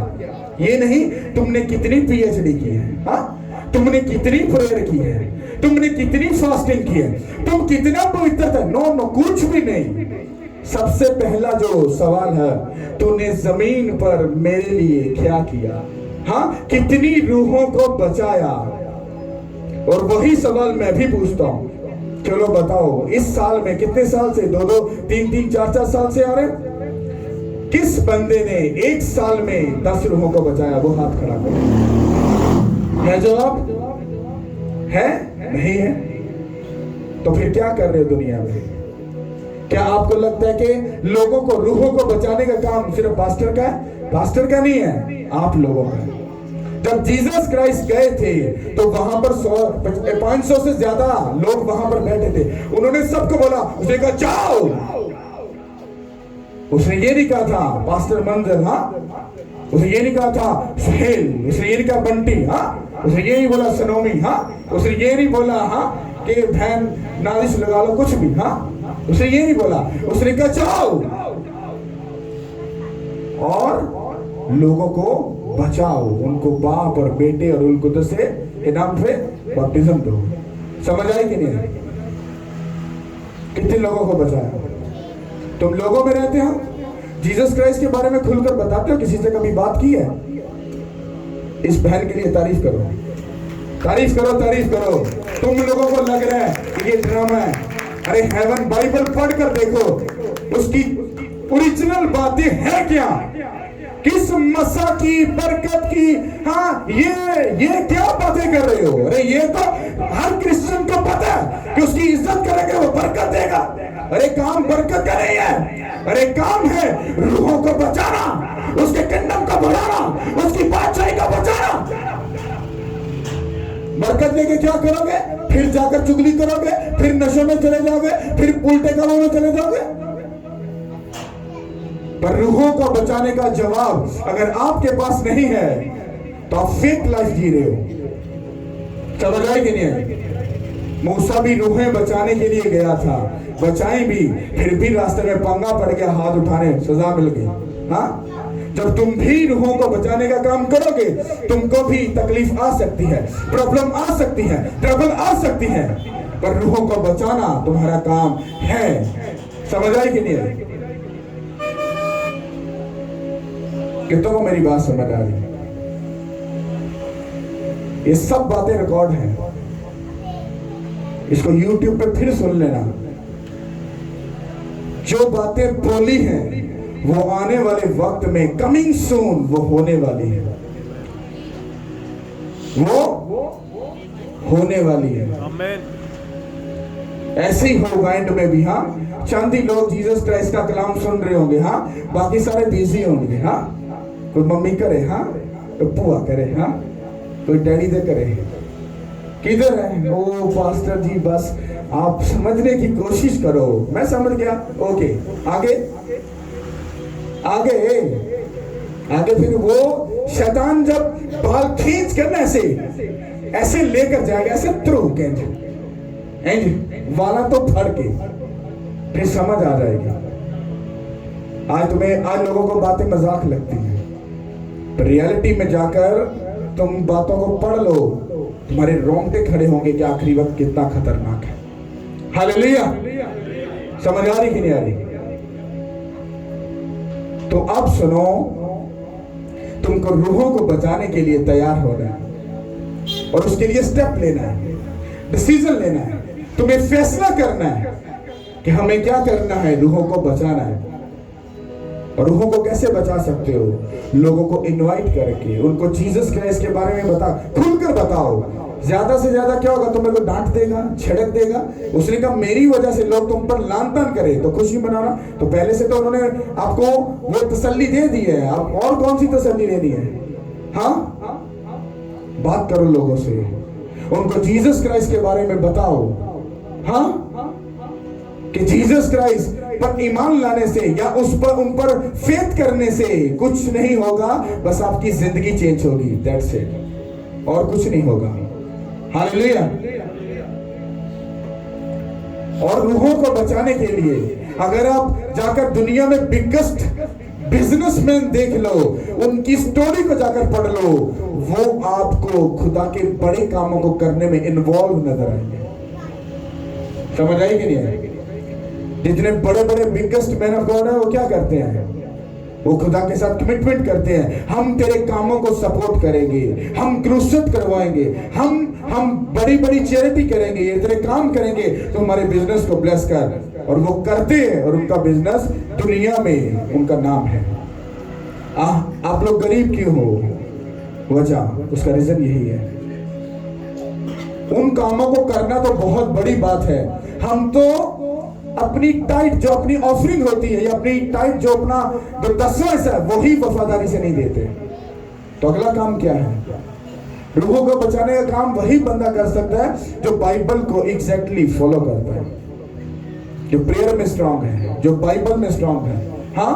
ये नहीं तुमने कितनी पीएचडी की है, हाँ, तुमने कितनी प्रेयर की है, तुमने कितनी फास्टिंग की है, तुम कितना पवित्र थे। नो नो, कुछ भी नहीं। सबसे पहला जो सवाल है, तूने जमीन पर मेरे लिए क्या किया, हाँ, कितनी रूहों को बचाया। और वही सवाल मैं भी पूछता हूं, चलो बताओ इस साल में कितने साल से 2-2, 3-3, 4-4 साल से आ रहे, किस बंदे ने एक साल में 10 रूहों को बचाया? वो हाथ खड़ा करो। है जवाब? है? नहीं है? तो फिर क्या कर रहे हो दुनिया में? क्या आपको लगता है कि लोगों को, रूहों को बचाने का काम सिर्फ पास्टर का है? पास्टर का नहीं है, आप लोगों का। जब जीसस क्राइस्ट गए थे तो वहां पर 500 से ज्यादा लोग वहां पर बैठे थे। उन्होंने सबको बोला, उसने कहा जाओ उसने ये नहीं कहा था पास्टर मंजर, हाँ, उसने ये नहीं कहा था सुहेल, उसने ये नहीं कहा बंटी, हाँ, उसने ये नहीं बोला सनोमी, हाँ, उसने ये नहीं बोला हाँ कि बहन नालिश लगा लो, कुछ भी, हाँ, उसने ये नहीं बोला। उसने कहा जाओ और लोगों को बचाओ, उनको बाप और बेटे और उनको से इनाम पे बपतिस्म दो। समझ आई कि नहीं? कितने लोगों को बचाया? तुम लोगों में रहते हो, जीसस क्राइस्ट के बारे में खुलकर बताते हो? किसी से कभी बात की है? इस बहन के लिए तारीफ करो, तारीफ करो, तारीफ करो। तुम लोगों को लग रहा है कि ये ड्रामा है, अरे हेवन बाइबल पढ़कर देखो, उसकी ओरिजिनल बातें हैं क्या, किस मसा की बरकत की, हाँ ये क्या बातें कर रहे हो? अरे ये तो हर क्रिश्चियन को पता है कि उसकी इज्जत करेंगे वो बरकत देगा। अरे काम बरकत का नहीं है, अरे काम है रूहों को बचाना, उसके किंगडम को बढ़ाना, उसकी बादशाही को बचाना। बरकत लेके क्या करोगे? फिर जाकर चुगली करोगे, फिर नशे में चले जाओगे, फिर उल्टे कामों में चले जाओगे। पर रूहों को बचाने का जवाब अगर आपके पास नहीं है तो आप फेक लाइफ जी रहे हो। समझ आए कि नहीं? मूसा भी रूहें बचाने के लिए गया था, बचाई भी, फिर भी रास्ते में पंगा पड़ गया, हाथ उठाने सजा मिल गई। हाँ, जब तुम भी रूहों को बचाने का काम करोगे, तुमको भी तकलीफ आ सकती है, प्रॉब्लम आ सकती है, ट्रबल आ सकती है, पर रूहों को बचाना तुम्हारा काम है। समझ आई कि नहीं? कितनों को मेरी बात समझ आ रही? ये सब बातें रिकॉर्ड हैं, इसको YouTube पे फिर सुन लेना। जो बातें बोली हैं वो आने वाले वक्त में, कमिंग सून, वो होने वाली है, वो होने वाली है। ऐसे ही होगा एंड में भी। हाँ, चंद ही लोग जीसस क्राइस्ट का कलाम सुन रहे होंगे, हाँ, बाकी सारे बिजी होंगे। हाँ, कोई मम्मी करे, हाँ, कोई पुआ करे, हाँ, कोई डैडी दे करे। किधर है? ओ पास्टर जी, बस आप समझने की कोशिश करो। मैं समझ गया, ओके। आगे आगे आगे फिर वो शैतान जब बाल खींच कर ऐसे लेकर जाएगा, ऐसे थ्रू एंड वाला तो फड़ के, फिर समझ आ जाएगी। आज लोगों को बातें मजाक लगती हैं, पर रियलिटी में जाकर तुम बातों को पढ़ लो, तुम्हारे रोंगटे खड़े होंगे कि आखिरी वक्त कितना खतरनाक है। हालेलुया! समझ आ रही कि नहीं आ रही? तो अब सुनो, तुमको रूहों को बचाने के लिए तैयार होना है और उसके लिए स्टेप लेना है, डिसीजन लेना है, तुम्हें फैसला करना है कि हमें क्या करना है, रूहों को बचाना है। और रूहों को कैसे बचा सकते हो? लोगों को इनवाइट करके, उनको जीसस क्राइस्ट के बारे में खुलकर बताओ। ज्यादा से ज्यादा क्या होगा? तुम्हें को डांट देगा, छिड़क देगा। उसने कहा मेरी वजह से लोग तुम पर लान तान करे तो खुशी मनाना। तो पहले से तो उन्होंने आपको वो तसल्ली दे दी है, आप और कौन सी तसल्ली देनी है? हाँ, बात करो लोगों से, उनको जीसस क्राइस्ट के बारे में बताओ। हाँ, कि जीसस क्राइस्ट पर ईमान लाने से या उन पर फेथ करने से कुछ नहीं होगा, बस आपकी जिंदगी चेंज होगी, दैट्स इट, और कुछ नहीं होगा। हालेलुया! और रूहों को बचाने के लिए अगर आप जाकर दुनिया में बिगेस्ट बिजनेसमैन देख लो, उनकी स्टोरी को जाकर पढ़ लो, वो आपको खुदा के बड़े कामों को करने में इन्वॉल्व नजर आएंगे। समझ आई कि नहीं आई? जितने बड़े बड़े बिगेस्ट मैन ऑफ गॉड है, वो क्या करते हैं? वो खुदा के साथ कमिटमेंट करते हैं, हम तेरे कामों को सपोर्ट करेंगे, हम क्रूसेड करवाएंगे, हम बड़ी बड़ी चैरिटी करेंगे, ये तेरे काम करेंगे, तो हमारे बिजनेस को ब्लेस कर। और वो करते हैं और उनका बिजनेस दुनिया में उनका नाम है। आप लोग गरीब क्यों हो? वजह, उसका रीजन यही है। उन कामों को करना तो बहुत बड़ी बात है, हम तो अपनी टाइट जो अपनी ऑफरिंग होती है, या अपनी टाइट जो अपना जो दसवां हिस्सा है, वही वफादारी से नहीं देते। तो अगला काम क्या है? रूहों को बचाने का काम वही बंदा कर सकता है जो बाइबल को एग्जैक्टली फॉलो करता है, जो प्रेयर में स्ट्रांग है, जो बाइबल में स्ट्रांग है। हाँ,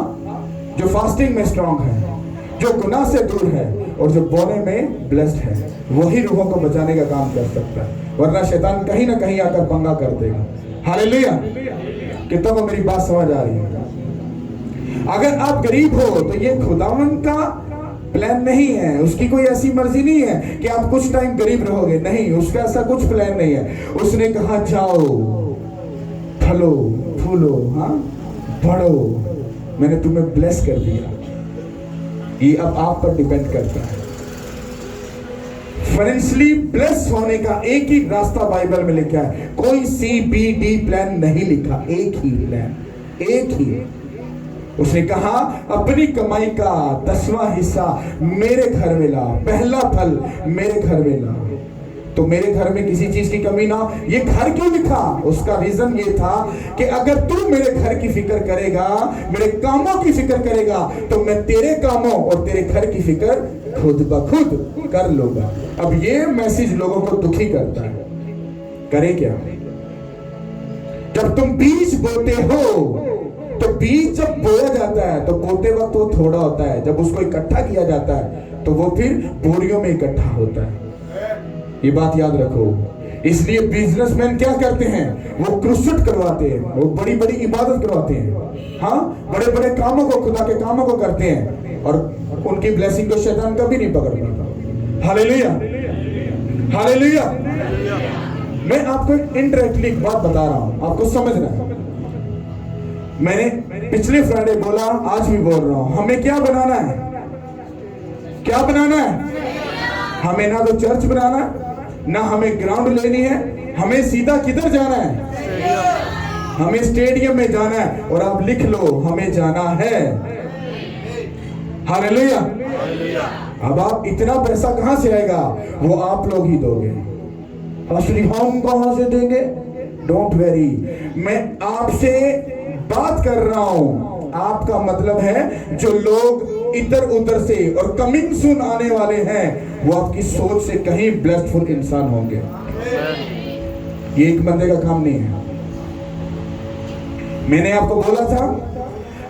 जो फास्टिंग में स्ट्रांग है, जो गुनाह से दूर है और जो बोने में ब्लेस्ड है, वही रूहों को बचाने का काम कर सकता है, वरना शैतान कहीं ना कहीं आकर पंगा कर देगा। हालेलुया। कितनों को मेरी बात समझ आ रही है? अगर आप गरीब हो तो ये खुदावंद का प्लान नहीं है, उसकी कोई ऐसी मर्जी नहीं है कि आप कुछ टाइम गरीब रहोगे, नहीं, उसका ऐसा कुछ प्लान नहीं है। उसने कहा जाओ, फलो फूलो, हाँ, बढ़ो, मैंने तुम्हें ब्लेस कर दिया। ये अब आप पर डिपेंड करता है। फाइनेंशियली ब्लेस होने का एक ही रास्ता बाइबल में लिखा है, कोई CBD प्लान नहीं लिखा, एक ही प्लान, एक ही। उसने कहा अपनी कमाई का 10वां हिस्सा मेरे घर में ला, पहला फल मेरे घर में ला, तो मेरे घर में किसी चीज की कमी ना। ये घर क्यों लिखा? उसका रीजन ये था कि अगर तू मेरे घर की फिक्र करेगा, मेरे कामों की फिक्र करेगा, तो मैं तेरे कामों और तेरे घर की फिक्र खुद ब खुद कर लूंगा। अब ये मैसेज लोगों को दुखी करता है। करे क्या? जब तुम बीज बोते हो तो बीज जब बोया जाता है तो बोते वक्त वो थोड़ा होता है, जब उसको इकट्ठा किया जाता है तो वो फिर बोरियों में इकट्ठा होता है। ये बात याद रखो। इसलिए बिजनेसमैन क्या करते हैं? वो क्रूसेड करवाते हैं, वो बड़ी बड़ी इबादत करवाते हैं, हाँ, बड़े बड़े कामों को, खुदा के कामों को करते हैं, और उनकी ब्लेसिंग को शैतान कभी नहीं पकड़ पाता। Hallelujah, hallelujah. मैं आपको एक इनडायरेक्टली एक बात बता रहा हूं, आपको समझना है। मैंने पिछले फ्राइडे बोला, आज भी बोल रहा हूं, हमें क्या बनाना है? क्या बनाना है? हमें ना तो चर्च बनाना, ना हमें ग्राउंड लेनी है, हमें सीधा किधर जाना है? हमें स्टेडियम में जाना है। और आप लिख लो, हमें जाना है। हालेलुया। अब आप इतना पैसा कहां से आएगा? वो आप लोग ही दोगे। असली हम कहां से देंगे? डोंट वेरी, मैं आपसे बात कर रहा हूं। आपका मतलब है जो लोग इधर उधर से और कमिंग सून आने वाले हैं, वो आपकी सोच से कहीं ब्लेसफुल इंसान होंगे। ये एक बंदे का काम नहीं है। मैंने आपको बोला था,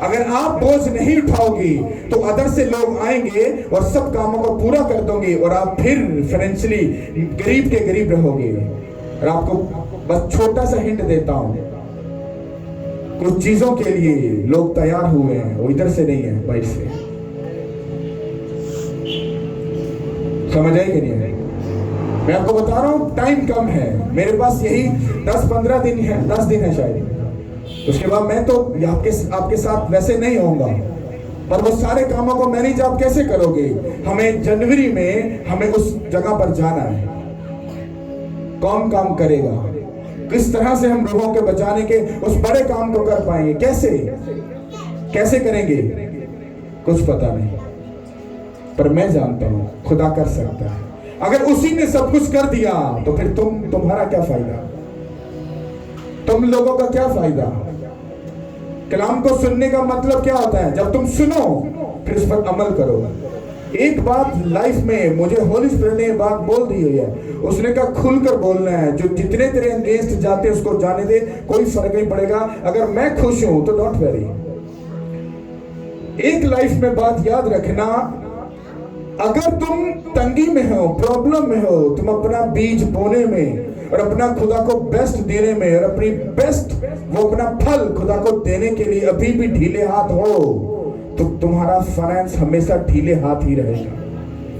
अगर आप बोझ नहीं उठाओगे तो अदर से लोग आएंगे और सब कामों को पूरा कर दोगे, और आप फिर फाइनेंशियली गरीब के गरीब रहोगे। और आपको बस छोटा सा हिंट देता हूं, कुछ चीजों के लिए लोग तैयार हुए हैं, वो इधर से नहीं है, बाहर से। समझ आई कि नहीं है? मैं आपको बता रहा हूं, टाइम कम है मेरे पास, यही 10-15 दिन है, 10 दिन है शायद। उसके बाद मैं तो आपके साथ वैसे नहीं होऊंगा, पर वो सारे कामों को मैनेज आप कैसे करोगे? हमें जनवरी में हमें उस जगह पर जाना है। कौन काम करेगा? किस तरह से हम लोगों के बचाने के उस बड़े काम को कर पाएंगे? कैसे करेंगे? कुछ पता नहीं, पर मैं जानता हूं खुदा कर सकता है। अगर उसी ने सब कुछ कर दिया तो फिर तुम्हारा क्या फायदा? तुम लोगों का क्या फायदा? कलाम को सुनने का मतलब क्या होता है? जब तुम सुनो फिर उस पर अमल करो। एक बात लाइफ में मुझे होली स्पिरिट ने बात बोल दी हुई है, उसने कहा खुलकर बोलना है। जो जितने तेरे अगेंस्ट जाते उसको जाने दे, कोई फर्क नहीं पड़ेगा। अगर मैं खुश हूं तो डोंट वरी। एक लाइफ में बात याद रखना, अगर तुम तंगी में हो, प्रॉब्लम में हो, तुम अपना बीज बोने में और अपना खुदा को बेस्ट देने में और अपनी बेस्ट वो अपना फल खुदा को देने के लिए अभी भी ढीले हाथ हो, तो तुम्हारा फाइनेंस हमेशा ढीले हाथ ही रहेगा।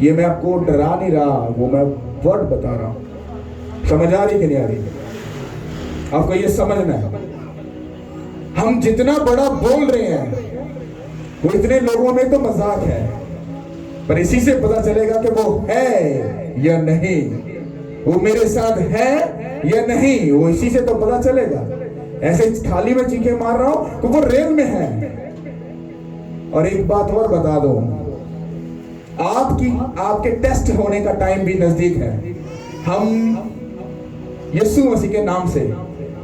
ये मैं आपको डरा नहीं रहा, वो मैं वर्ड बता रहा हूं। समझ आ रही कि नहीं आ रही? आपको ये समझना है, हम जितना बड़ा बोल रहे हैं वो इतने लोगों में तो मजाक है, पर इसी से पता चलेगा कि वो है या नहीं, वो मेरे साथ है या नहीं, वो इसी से तो पता चलेगा। ऐसे खाली में चीखे मार रहा हूं तो वो रेल में है। और एक बात और बता दो, आपके टेस्ट होने का टाइम भी नजदीक है। हम यीशु मसीह के नाम से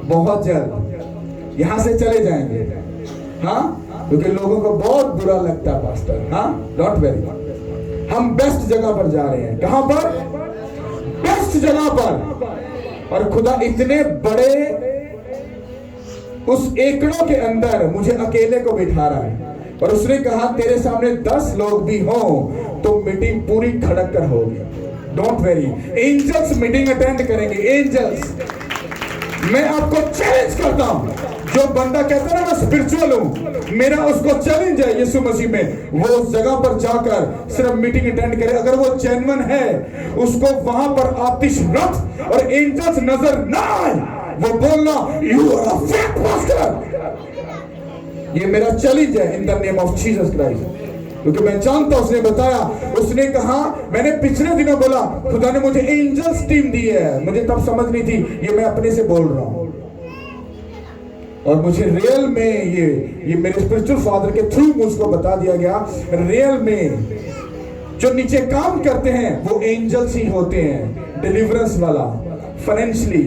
बहुत जल्द यहां से चले जाएंगे, हाँ, क्योंकि लोगों को बहुत बुरा लगता है पास्टर, हाँ, डोंट वेरी। हम बेस्ट जगह पर जा रहे हैं। कहां पर? बेस्ट जगह पर। और खुदा इतने बड़े उस एकड़ों के अंदर मुझे अकेले को बिठा रहा है। और उसने कहा तेरे सामने 10 लोग भी हों तो मीटिंग पूरी खड़क कर होगी। Don't worry, angels meeting attend करेंगे, एंजल्स। मैं आपको चैलेंज करता हूं, जो बंदा कहता है ना मैं स्पिरिचुअल हूं, मेरा उसको चैलेंज है यीशु मसीह में, वो उस जगह पर जाकर सिर्फ मीटिंग अटेंड करे। अगर वो जेन्युइन है, उसको वहां पर आतिश रथ और एंजल्स नजर ना आए, वो बोलना you are a fake pastor. ये मेरा चैलेंज है in the name of Jesus Christ, क्योंकि मैं जानता हूं, उसने बताया, उसने कहा, मैंने पिछले दिनों बोला खुदा ने मुझे एंजल्स टीम दी है, मुझे तब समझ नहीं थी, ये मैं अपने से बोल रहा हूं। और मुझे रियल में ये मेरे स्पिरिचुअल फादर के थ्रू मुझको बता दिया गया, रियल में जो नीचे काम करते हैं वो एंजल्स ही होते हैं। डिलीवरेंस वाला, फाइनेंशियली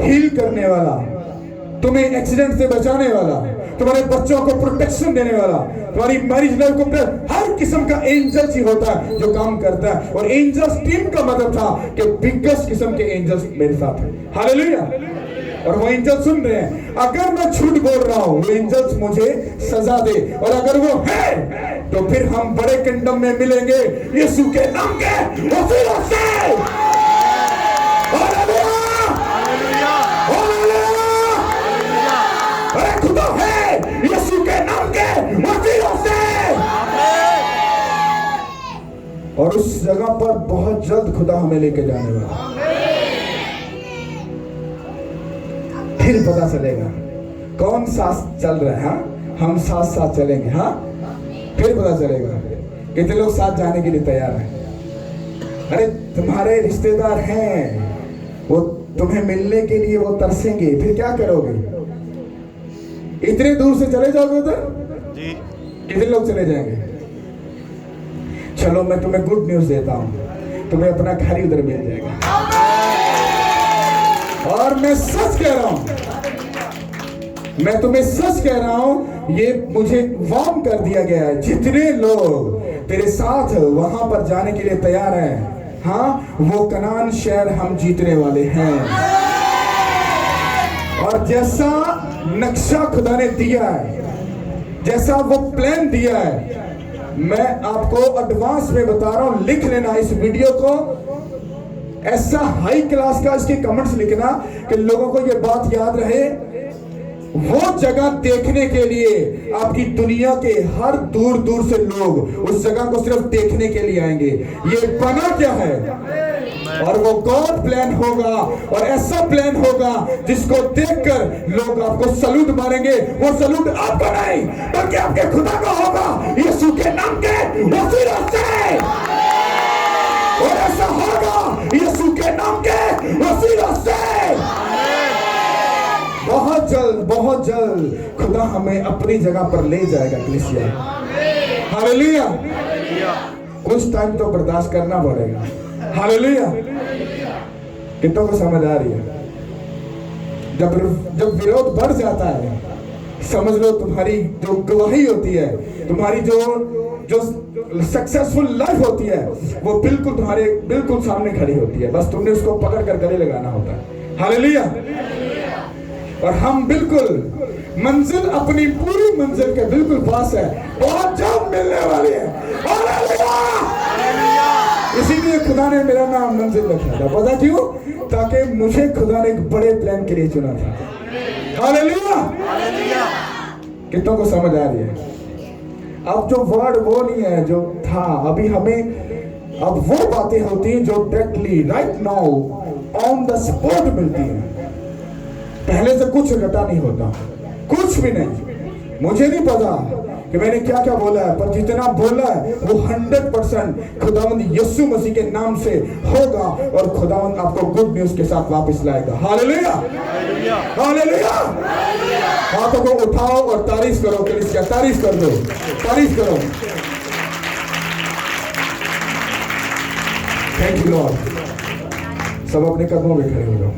हील करने वाला, तुम्हें एक्सीडेंट से बचाने वाला, तुम्हारे बच्चों को प्रोटेक्शन देने वाला, तुम्हारी मैरिज लाइफ को, हर किस्म का एंजल्स ही होता है जो काम करता है। और एंजल्स टीम का मतलब था कि बिगेस्ट किस्म के एंजल्स मेरे साथ हैं। हालेलुया। और वो एंजल सुन रहे हैं। अगर मैं झूठ बोल रहा हूं, वो एंजल्स मुझे सजा दे, और अगर वो है तो फिर हम बड़े किंगडम में मिलेंगे यीशु के नाम के वसीले से। अरे खुदा है यीशु के नाम के वसीलों से। और उस जगह पर बहुत जल्द खुदा हमें लेके जाने वाला, फिर पता चलेगा कौन साथ चल रहा है। हाँ, हम साथ साथ चलेंगे। हाँ, फिर पता चलेगा कितने लोग साथ जाने के लिए तैयार हैं। अरे तुम्हारे रिश्तेदार हैं, वो तुम्हें मिलने के लिए वो तरसेंगे, फिर क्या करोगे? इतने दूर से चले जाओगे उधर? कितने लोग चले जाएंगे? चलो मैं तुम्हें गुड न्यूज देता हूं, तुम्हें अपना घर ही उधर मिल जाएगा। और मैं सच कह रहा हूं, मैं तुम्हें सच कह रहा हूं, ये मुझे वार्न कर दिया गया है। जितने लोग तेरे साथ वहां पर जाने के लिए तैयार हैं, हाँ, वो कनान शहर हम जीतने वाले हैं। और जैसा नक्शा खुदा ने दिया है, जैसा वो प्लान दिया है, मैं आपको एडवांस में बता रहा हूं, लिख लेना इस वीडियो को, ऐसा हाई क्लास का इसके कमेंट्स लिखना कि लोगों को ये बात याद रहे। वो जगह देखने के लिए आपकी दुनिया के हर दूर दूर से लोग उस जगह को सिर्फ देखने के लिए आएंगे। ये बना क्या है? और वो गॉड प्लान होगा, और ऐसा प्लान होगा जिसको देखकर लोग आपको सलूट मारेंगे। वो सलूट आपको नहीं बल्कि आपके खुदा को होगा, यीशु के नाम के वसीले से। और ऐसा होगा यीशु के नाम के वसीले से। बहुत जल्द खुदा हमें अपनी जगह पर ले जाएगा कलीसिया। हालेलुया। कुछ टाइम तो बर्दाश्त करना पड़ेगा। हालेलुया। कितनों को समझ आ रही है? जब विरोध बढ़ जाता है, समझ लो तुम्हारी जो गवाही होती है, तुम्हारी जो सक्सेसफुल लाइफ होती है, वो बिल्कुल तुम्हारे बिल्कुल सामने खड़ी होती है। बस तुमने उसको पकड़ कर गले लगाना होता है। हालेलुया। और हम बिल्कुल मंजिल, अपनी पूरी मंजिल के बिल्कुल पास है, बहुत जल्द मिलने वाली है। हालेलुया। इसीलिए खुदा ने मेरा नाम मंजिल रखा था। पता क्यों? ताकि मुझे खुदा ने एक बड़े प्लान के लिए चुना था। हालेलुया। कितनों को समझ आ रही है? अब जो वर्ड वो नहीं है जो था, अभी हमें अब वो बातें होती हैं जो directly right now on the spot मिलती हैं। पहले से कुछ रटा नहीं होता, कुछ भी नहीं। मुझे नहीं पता कि मैंने क्या क्या बोला है, पर जितना बोला है वो 100% खुदावंद यीशु मसीह के नाम से होगा, और खुदावंद आपको गुड न्यूज के साथ वापस लाएगा। हालेलुया। हालेलुया। हाथों को उठाओ और तारीफ करो कलीसिया, तारीफ कर दो, तारीफ करो। Thank you Lord. सब अपने कदमों में खड़े हो जाओ।